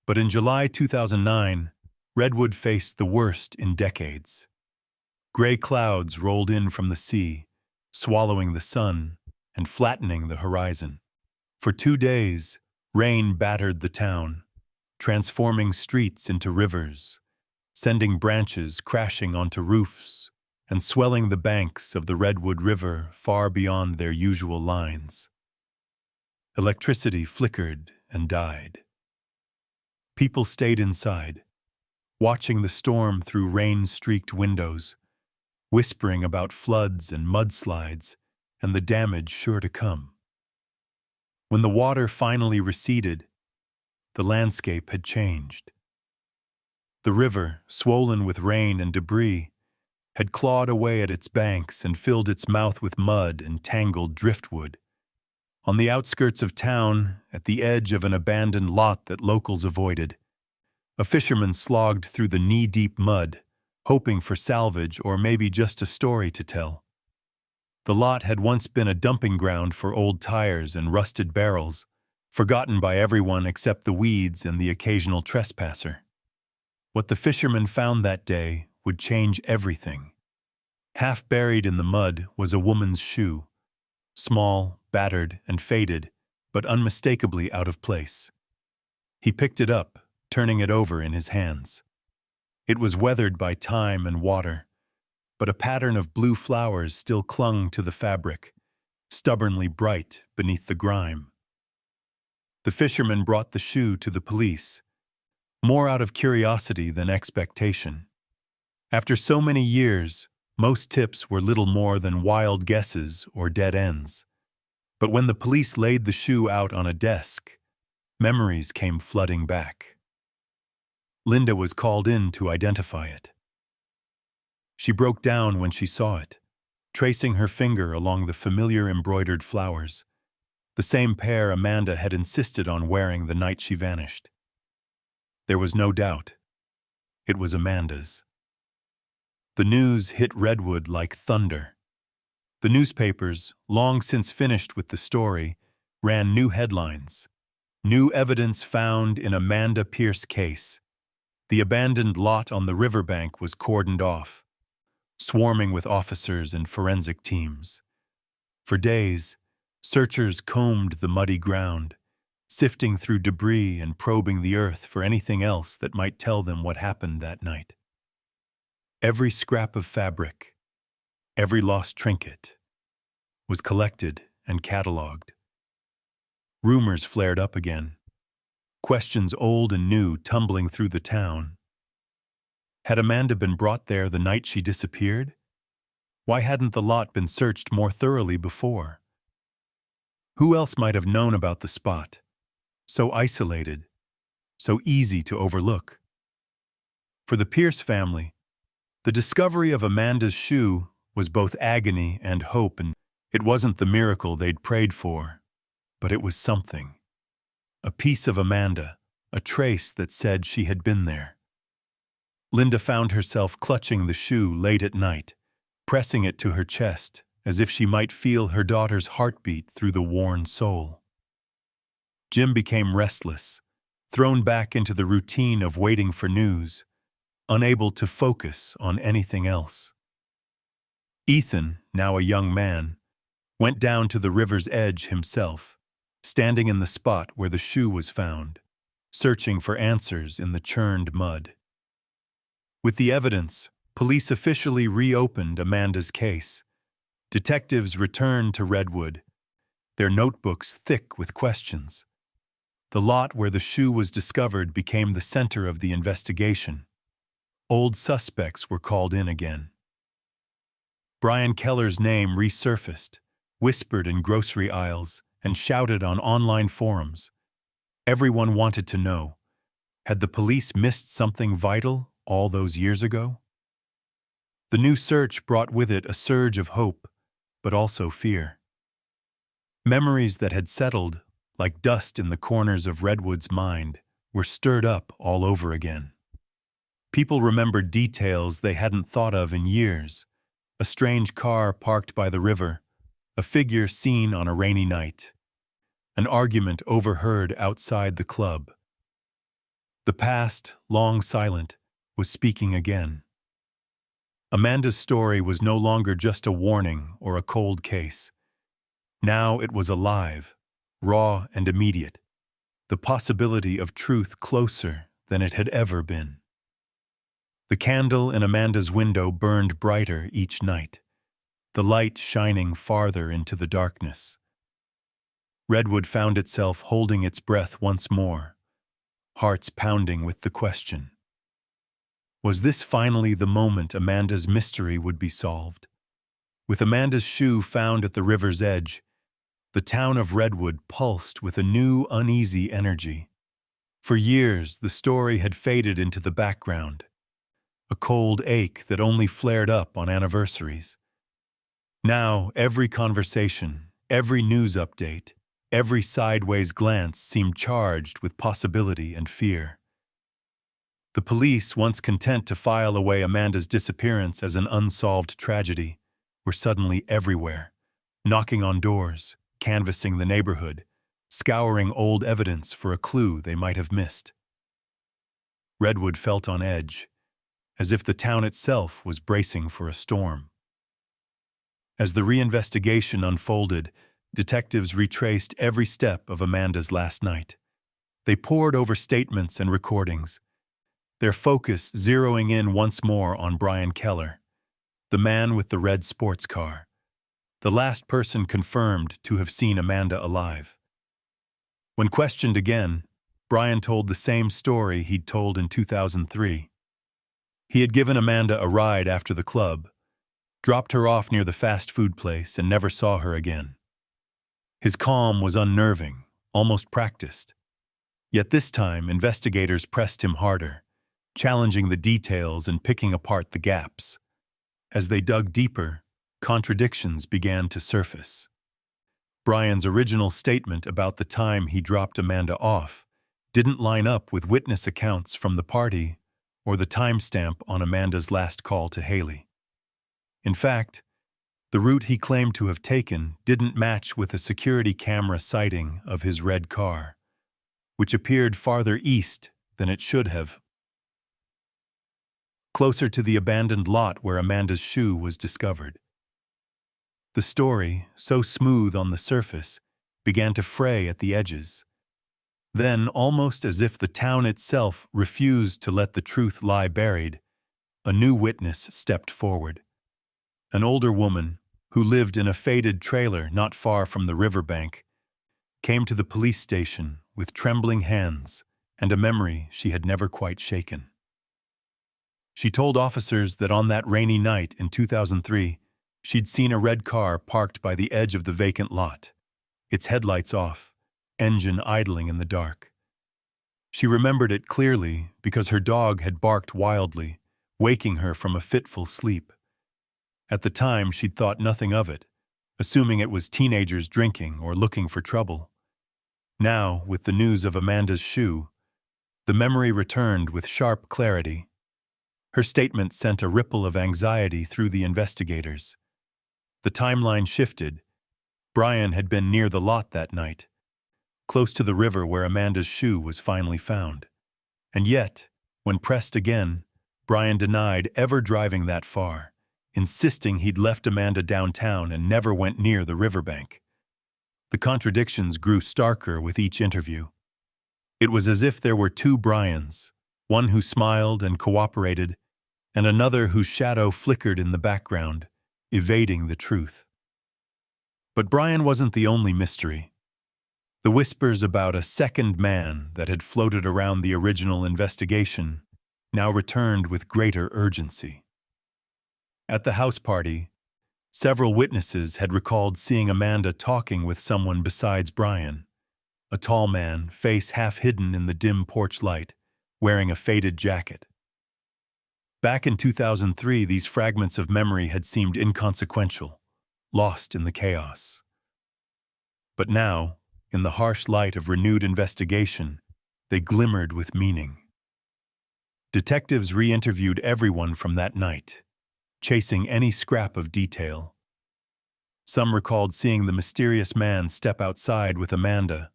but in July 2009, Redwood faced the worst in decades. Gray clouds rolled in from the sea, swallowing the sun and flattening the horizon. For 2 days, rain battered the town, transforming streets into rivers, sending branches crashing onto roofs and swelling the banks of the Redwood River far beyond their usual lines. Electricity flickered and died. People stayed inside, watching the storm through rain-streaked windows, whispering about floods and mudslides and the damage sure to come. When the water finally receded, the landscape had changed. The river, swollen with rain and debris, had clawed away at its banks and filled its mouth with mud and tangled driftwood. On the outskirts of town, at the edge of an abandoned lot that locals avoided, a fisherman slogged through the knee-deep mud, hoping for salvage or maybe just a story to tell. The lot had once been a dumping ground for old tires and rusted barrels, forgotten by everyone except the weeds and the occasional trespasser. What the fisherman found that day would change everything. Half buried in the mud was a woman's shoe, small, battered, and faded, but unmistakably out of place. He picked it up, turning it over in his hands. It was weathered by time and water, but a pattern of blue flowers still clung to the fabric, stubbornly bright beneath the grime. The fisherman brought the shoe to the police, more out of curiosity than expectation. After so many years, most tips were little more than wild guesses or dead ends. But when the police laid the shoe out on a desk, memories came flooding back. Linda was called in to identify it. She broke down when she saw it, tracing her finger along the familiar embroidered flowers, the same pair Amanda had insisted on wearing the night she vanished. There was no doubt. It was Amanda's. The news hit Redwood like thunder. The newspapers, long since finished with the story, ran new headlines. New evidence found in Amanda Pierce case. The abandoned lot on the riverbank was cordoned off, swarming with officers and forensic teams. For days, searchers combed the muddy ground, sifting through debris and probing the earth for anything else that might tell them what happened that night. Every scrap of fabric, every lost trinket, was collected and catalogued. Rumors flared up again, questions old and new tumbling through the town. Had Amanda been brought there the night she disappeared? Why hadn't the lot been searched more thoroughly before? Who else might have known about the spot? So isolated, so easy to overlook. For the Pierce family, the discovery of Amanda's shoe was both agony and hope, and it wasn't the miracle they'd prayed for, but it was something. A piece of Amanda, a trace that said she had been there. Linda found herself clutching the shoe late at night, pressing it to her chest as if she might feel her daughter's heartbeat through the worn sole. Jim became restless, thrown back into the routine of waiting for news, unable to focus on anything else. Ethan, now a young man, went down to the river's edge himself, standing in the spot where the shoe was found, searching for answers in the churned mud. With the evidence, police officially reopened Amanda's case. Detectives returned to Redwood, their notebooks thick with questions. The lot where the shoe was discovered became the center of the investigation. Old suspects were called in again. Brian Keller's name resurfaced, whispered in grocery aisles, and shouted on online forums. Everyone wanted to know, had the police missed something vital all those years ago? The new search brought with it a surge of hope, but also fear. Memories that had settled, like dust in the corners of Redwood's mind, were stirred up all over again. People remembered details they hadn't thought of in years. A strange car parked by the river, a figure seen on a rainy night, an argument overheard outside the club. The past, long silent, was speaking again. Amanda's story was no longer just a warning or a cold case. Now it was alive, raw and immediate, the possibility of truth closer than it had ever been. The candle in Amanda's window burned brighter each night, the light shining farther into the darkness. Redwood found itself holding its breath once more, hearts pounding with the question. Was this finally the moment Amanda's mystery would be solved? With Amanda's shoe found at the river's edge, the town of Redwood pulsed with a new, uneasy energy. For years, the story had faded into the background, a cold ache that only flared up on anniversaries. Now, every conversation, every news update, every sideways glance seemed charged with possibility and fear. The police, once content to file away Amanda's disappearance as an unsolved tragedy, were suddenly everywhere, knocking on doors, canvassing the neighborhood, scouring old evidence for a clue they might have missed. Redwood felt on edge, as if the town itself was bracing for a storm. As the reinvestigation unfolded, detectives retraced every step of Amanda's last night. They pored over statements and recordings, their focus zeroing in once more on Brian Keller, the man with the red sports car, the last person confirmed to have seen Amanda alive. When questioned again, Brian told the same story he'd told in 2003. He had given Amanda a ride after the club, dropped her off near the fast food place, and never saw her again. His calm was unnerving, almost practiced. Yet this time, investigators pressed him harder, challenging the details and picking apart the gaps. As they dug deeper, contradictions began to surface. Brian's original statement about the time he dropped Amanda off didn't line up with witness accounts from the party or the timestamp on Amanda's last call to Haley. In fact, the route he claimed to have taken didn't match with a security camera sighting of his red car, which appeared farther east than it should have. closer to the abandoned lot where Amanda's shoe was discovered. The story, so smooth on the surface, began to fray at the edges. Then, almost as if the town itself refused to let the truth lie buried, a new witness stepped forward. An older woman, who lived in a faded trailer not far from the riverbank, came to the police station with trembling hands and a memory she had never quite shaken. She told officers that on that rainy night in 2003, she'd seen a red car parked by the edge of the vacant lot, its headlights off, engine idling in the dark. She remembered it clearly because her dog had barked wildly, waking her from a fitful sleep. At the time, she'd thought nothing of it, assuming it was teenagers drinking or looking for trouble. Now, with the news of Amanda's shoe, the memory returned with sharp clarity. Her statement sent a ripple of anxiety through the investigators. The timeline shifted. Brian had been near the lot that night, close to the river where Amanda's shoe was finally found. And yet, when pressed again, Brian denied ever driving that far, insisting he'd left Amanda downtown and never went near the riverbank. The contradictions grew starker with each interview. It was as if there were two Brians, one who smiled and cooperated, and another whose shadow flickered in the background, evading the truth. But Brian wasn't the only mystery. The whispers about a second man that had floated around the original investigation now returned with greater urgency. At the house party, several witnesses had recalled seeing Amanda talking with someone besides Brian, a tall man, face half hidden in the dim porch light, wearing a faded jacket. Back in 2003, these fragments of memory had seemed inconsequential, lost in the chaos. But now, in the harsh light of renewed investigation, they glimmered with meaning. Detectives re-interviewed everyone from that night, chasing any scrap of detail. Some recalled seeing the mysterious man step outside with Amanda.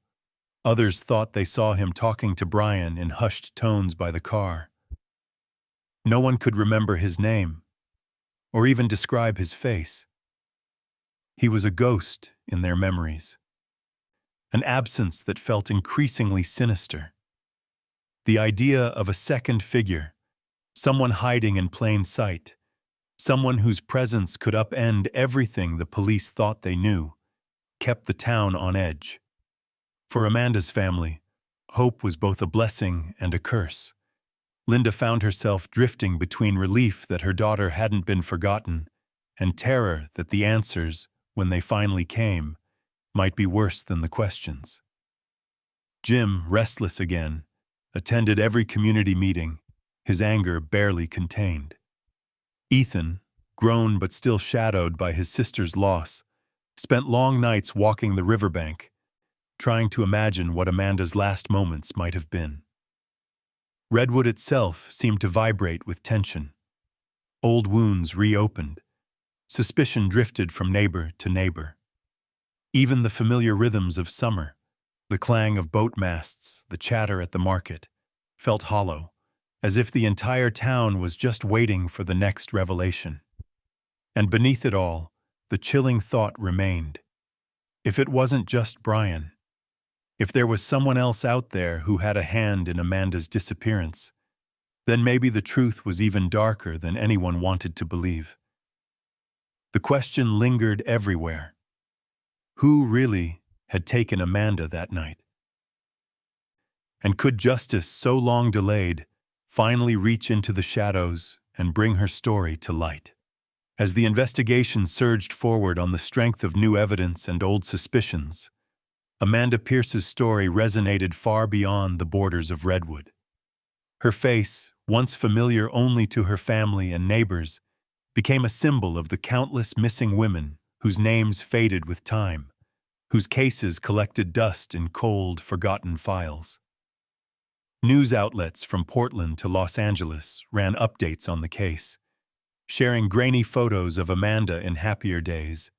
Others thought they saw him talking to Brian in hushed tones by the car. No one could remember his name, or even describe his face. He was a ghost in their memories, an absence that felt increasingly sinister. The idea of a second figure, someone hiding in plain sight, someone whose presence could upend everything the police thought they knew, kept the town on edge. For Amanda's family, hope was both a blessing and a curse. Linda found herself drifting between relief that her daughter hadn't been forgotten and terror that the answers, when they finally came, might be worse than the questions. Jim, restless again, attended every community meeting, his anger barely contained. Ethan, grown but still shadowed by his sister's loss, spent long nights walking the riverbank, trying to imagine what Amanda's last moments might have been. Redwood itself seemed to vibrate with tension. Old wounds reopened. Suspicion drifted from neighbor to neighbor. Even the familiar rhythms of summer, the clang of boat masts, the chatter at the market, felt hollow, as if the entire town was just waiting for the next revelation. And beneath it all, the chilling thought remained. If it wasn't just Brian, if there was someone else out there who had a hand in Amanda's disappearance, then maybe the truth was even darker than anyone wanted to believe. The question lingered everywhere. Who really had taken Amanda that night? And could justice, so long delayed, finally reach into the shadows and bring her story to light? As the investigation surged forward on the strength of new evidence and old suspicions, Amanda Pierce's story resonated far beyond the borders of Redwood. Her face, once familiar only to her family and neighbors, became a symbol of the countless missing women whose names faded with time, whose cases collected dust in cold, forgotten files. News outlets from Portland to Los Angeles ran updates on the case, sharing grainy photos of Amanda in happier days,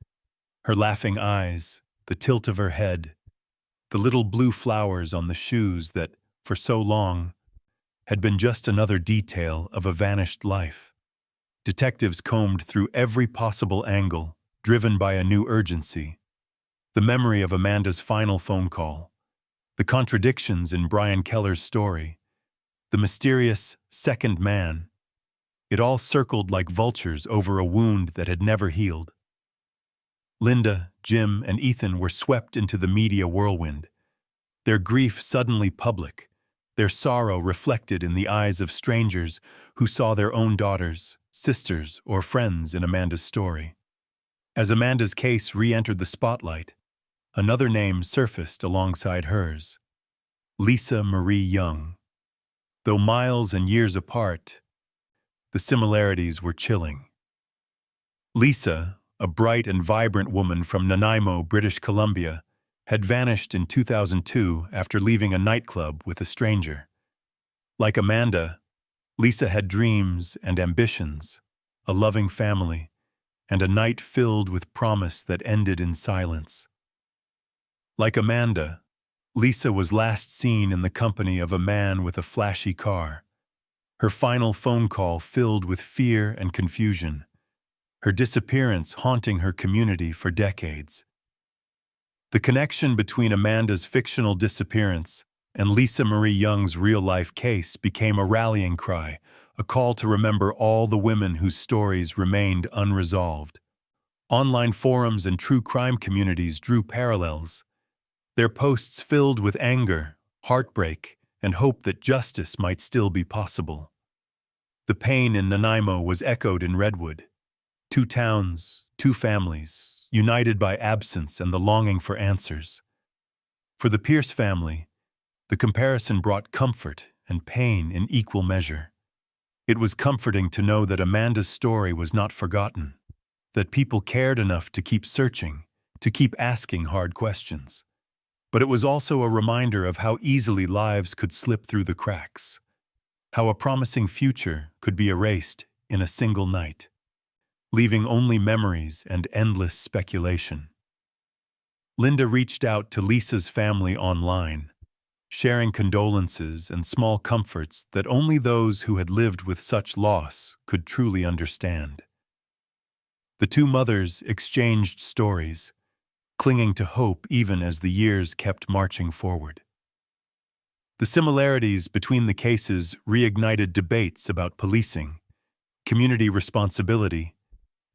her laughing eyes, the tilt of her head, the little blue flowers on the shoes that, for so long, had been just another detail of a vanished life. Detectives combed through every possible angle, driven by a new urgency. The memory of Amanda's final phone call, the contradictions in Brian Keller's story, the mysterious second man. It all circled like vultures over a wound that had never healed. Linda, Jim, and Ethan were swept into the media whirlwind, their grief suddenly public, their sorrow reflected in the eyes of strangers who saw their own daughters, sisters, or friends in Amanda's story. As Amanda's case re-entered the spotlight, another name surfaced alongside hers: Lisa Marie Young. Though miles and years apart, the similarities were chilling. Lisa, a bright and vibrant woman from Nanaimo, British Columbia, had vanished in 2002 after leaving a nightclub with a stranger. Like Amanda, Lisa had dreams and ambitions, a loving family, and a night filled with promise that ended in silence. Like Amanda, Lisa was last seen in the company of a man with a flashy car, her final phone call filled with fear and confusion, her disappearance haunting her community for decades. The connection between Amanda's fictional disappearance and Lisa Marie Young's real-life case became a rallying cry, a call to remember all the women whose stories remained unresolved. Online forums and true crime communities drew parallels, their posts filled with anger, heartbreak, and hope that justice might still be possible. The pain in Nanaimo was echoed in Redwood. Two towns, two families, united by absence and the longing for answers. For the Pierce family, the comparison brought comfort and pain in equal measure. It was comforting to know that Amanda's story was not forgotten, that people cared enough to keep searching, to keep asking hard questions. But it was also a reminder of how easily lives could slip through the cracks, how a promising future could be erased in a single night, leaving only memories and endless speculation. Linda reached out to Lisa's family online, sharing condolences and small comforts that only those who had lived with such loss could truly understand. The two mothers exchanged stories, clinging to hope even as the years kept marching forward. The similarities between the cases reignited debates about policing, community responsibility,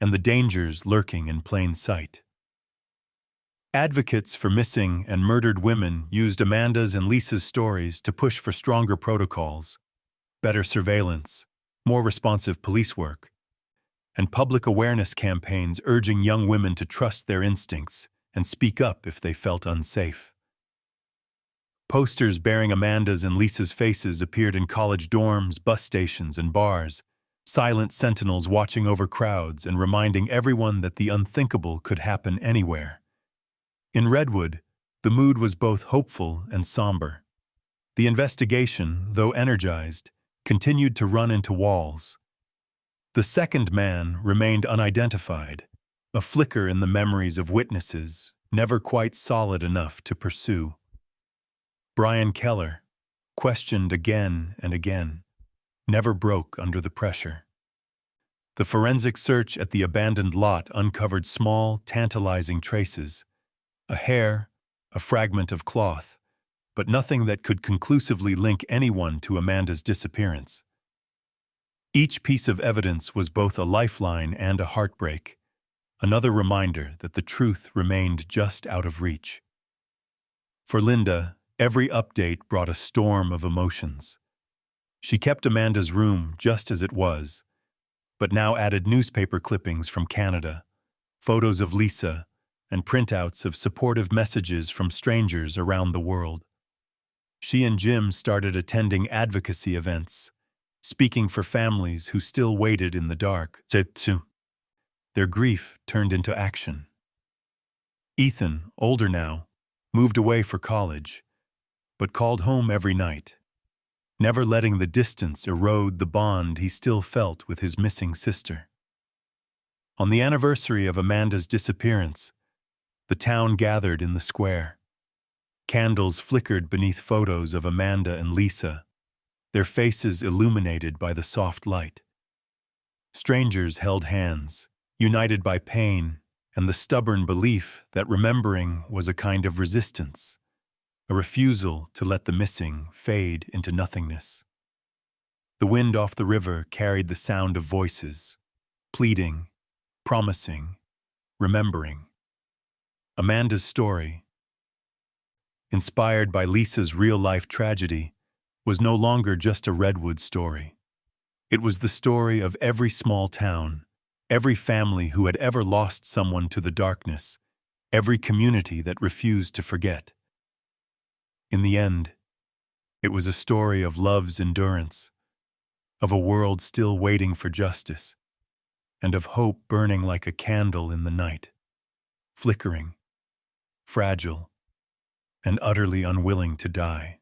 and the dangers lurking in plain sight. Advocates for missing and murdered women used Amanda's and Lisa's stories to push for stronger protocols, better surveillance, more responsive police work, and public awareness campaigns urging young women to trust their instincts and speak up if they felt unsafe. Posters bearing Amanda's and Lisa's faces appeared in college dorms, bus stations, and bars, silent sentinels watching over crowds and reminding everyone that the unthinkable could happen anywhere. In Redwood, the mood was both hopeful and somber. The investigation, though energized, continued to run into walls. The second man remained unidentified, a flicker in the memories of witnesses, never quite solid enough to pursue. Brian Keller, questioned again and again, never broke under the pressure. The forensic search at the abandoned lot uncovered small, tantalizing traces, a hair, a fragment of cloth, but nothing that could conclusively link anyone to Amanda's disappearance. Each piece of evidence was both a lifeline and a heartbreak, another reminder that the truth remained just out of reach. For Linda, every update brought a storm of emotions. She kept Amanda's room just as it was, but now added newspaper clippings from Canada, photos of Lisa, and printouts of supportive messages from strangers around the world. She and Jim started attending advocacy events, speaking for families who still waited in the dark. Their grief turned into action. Ethan, older now, moved away for college, but called home every night, never letting the distance erode the bond he still felt with his missing sister. On the anniversary of Amanda's disappearance, the town gathered in the square. Candles flickered beneath photos of Amanda and Lisa, their faces illuminated by the soft light. Strangers held hands, united by pain and the stubborn belief that remembering was a kind of resistance, a refusal to let the missing fade into nothingness. The wind off the river carried the sound of voices, pleading, promising, remembering. Amanda's story, inspired by Lisa's real-life tragedy, was no longer just a Redwood story. It was the story of every small town, every family who had ever lost someone to the darkness, every community that refused to forget. In the end, it was a story of love's endurance, of a world still waiting for justice, and of hope burning like a candle in the night, flickering, fragile, and utterly unwilling to die.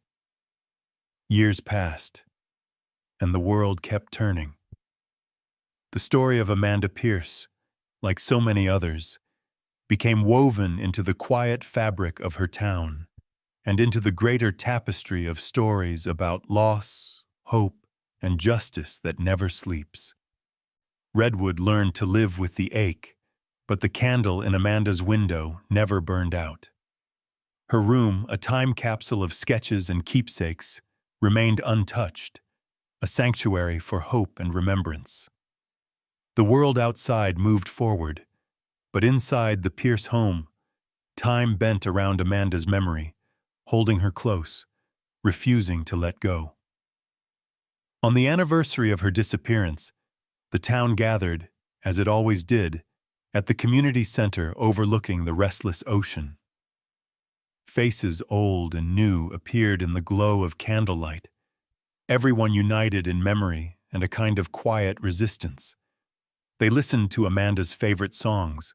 Years passed, and the world kept turning. The story of Amanda Pierce, like so many others, became woven into the quiet fabric of her town and into the greater tapestry of stories about loss, hope, and justice that never sleeps. Redwood learned to live with the ache, but the candle in Amanda's window never burned out. Her room, a time capsule of sketches and keepsakes, remained untouched, a sanctuary for hope and remembrance. The world outside moved forward, but inside the Pierce home, time bent around Amanda's memory, holding her close, refusing to let go. On the anniversary of her disappearance, the town gathered, as it always did, at the community center overlooking the restless ocean. Faces old and new appeared in the glow of candlelight, everyone united in memory and a kind of quiet resistance. They listened to Amanda's favorite songs,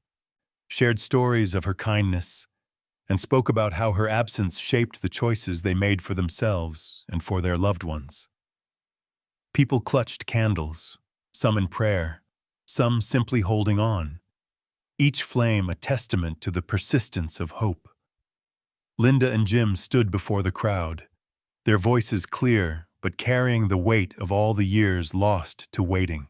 shared stories of her kindness, and spoke about how her absence shaped the choices they made for themselves and for their loved ones. People clutched candles, some in prayer, some simply holding on, each flame a testament to the persistence of hope. Linda and Jim stood before the crowd, their voices clear but carrying the weight of all the years lost to waiting.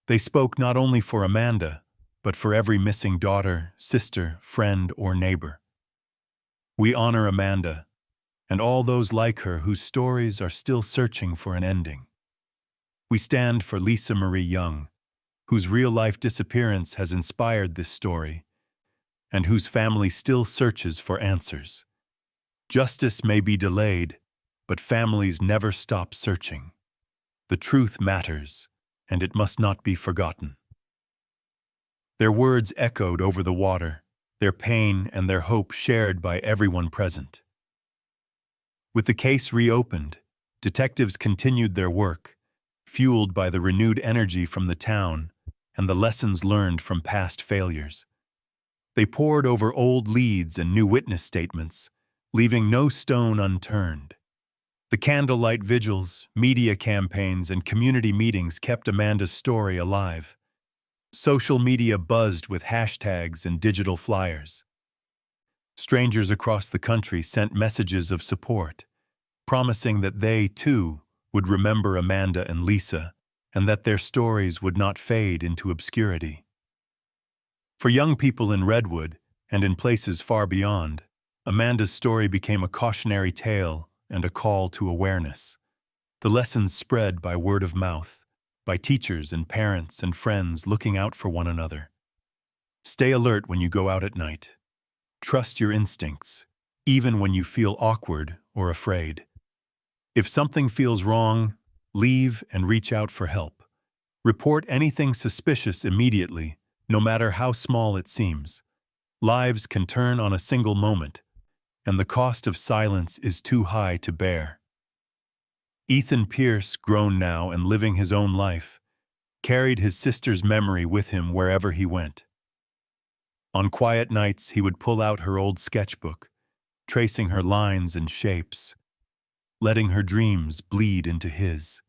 They spoke not only for Amanda, but for every missing daughter, sister, friend, or neighbor. We honor Amanda and all those like her whose stories are still searching for an ending. We stand for Lisa Marie Young, whose real-life disappearance has inspired this story, and whose family still searches for answers. Justice may be delayed, but families never stop searching. The truth matters, and it must not be forgotten. Their words echoed over the water, their pain and their hope shared by everyone present. With the case reopened, detectives continued their work, fueled by the renewed energy from the town and the lessons learned from past failures. They pored over old leads and new witness statements, leaving no stone unturned. The candlelight vigils, media campaigns, and community meetings kept Amanda's story alive. Social media buzzed with hashtags and digital flyers. Strangers across the country sent messages of support, promising that they, too, would remember Amanda and Lisa, and that their stories would not fade into obscurity. For young people in Redwood, and in places far beyond, Amanda's story became a cautionary tale and a call to awareness. The lessons spread by word of mouth, by teachers and parents and friends looking out for one another. Stay alert when you go out at night. Trust your instincts, even when you feel awkward or afraid. If something feels wrong, leave and reach out for help. Report anything suspicious immediately, no matter how small it seems. Lives can turn on a single moment, and the cost of silence is too high to bear. Ethan Pierce, grown now and living his own life, carried his sister's memory with him wherever he went. On quiet nights, he would pull out her old sketchbook, tracing her lines and shapes, letting her dreams bleed into his.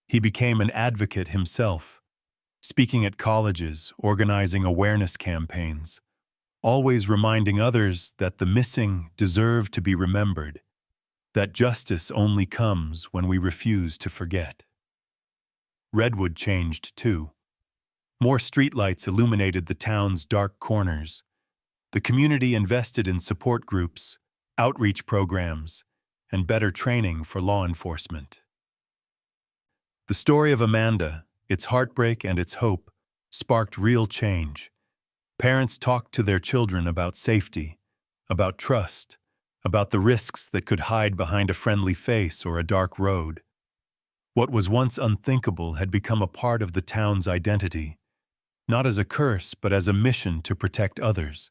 He became an advocate himself, speaking at colleges, organizing awareness campaigns, always reminding others that the missing deserve to be remembered, that justice only comes when we refuse to forget. Redwood changed too. More streetlights illuminated the town's dark corners. The community invested in support groups, outreach programs, and better training for law enforcement. The story of Amanda, its heartbreak and its hope, sparked real change. Parents talked to their children about safety, about trust, about the risks that could hide behind a friendly face or a dark road. What was once unthinkable had become a part of the town's identity, not as a curse but as a mission to protect others.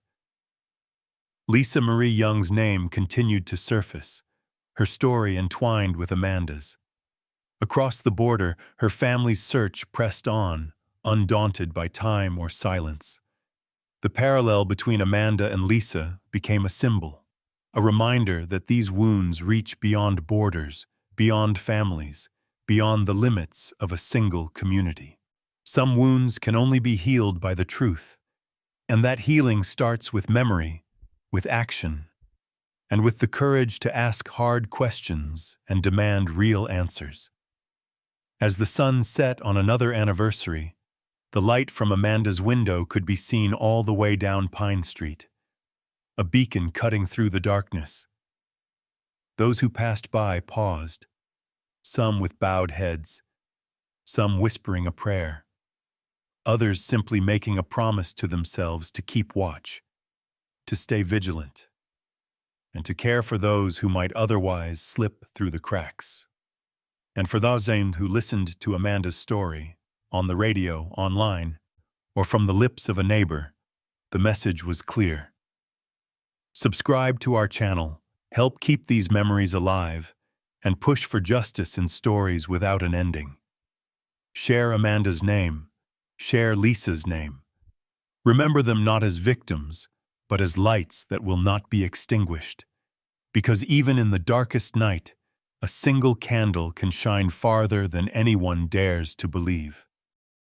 Lisa Marie Young's name continued to surface, her story entwined with Amanda's. Across the border, her family's search pressed on, undaunted by time or silence. The parallel between Amanda and Lisa became a symbol, a reminder that these wounds reach beyond borders, beyond families, beyond the limits of a single community. Some wounds can only be healed by the truth, and that healing starts with memory, with action, and with the courage to ask hard questions and demand real answers. As the sun set on another anniversary, the light from Amanda's window could be seen all the way down Pine Street, a beacon cutting through the darkness. Those who passed by paused, some with bowed heads, some whispering a prayer, others simply making a promise to themselves to keep watch, to stay vigilant, and to care for those who might otherwise slip through the cracks. And for those who listened to Amanda's story, on the radio, online, or from the lips of a neighbor, the message was clear. Subscribe to our channel, help keep these memories alive, and push for justice in stories without an ending. Share Amanda's name, share Lisa's name. Remember them not as victims, but as lights that will not be extinguished. Because even in the darkest night, a single candle can shine farther than anyone dares to believe.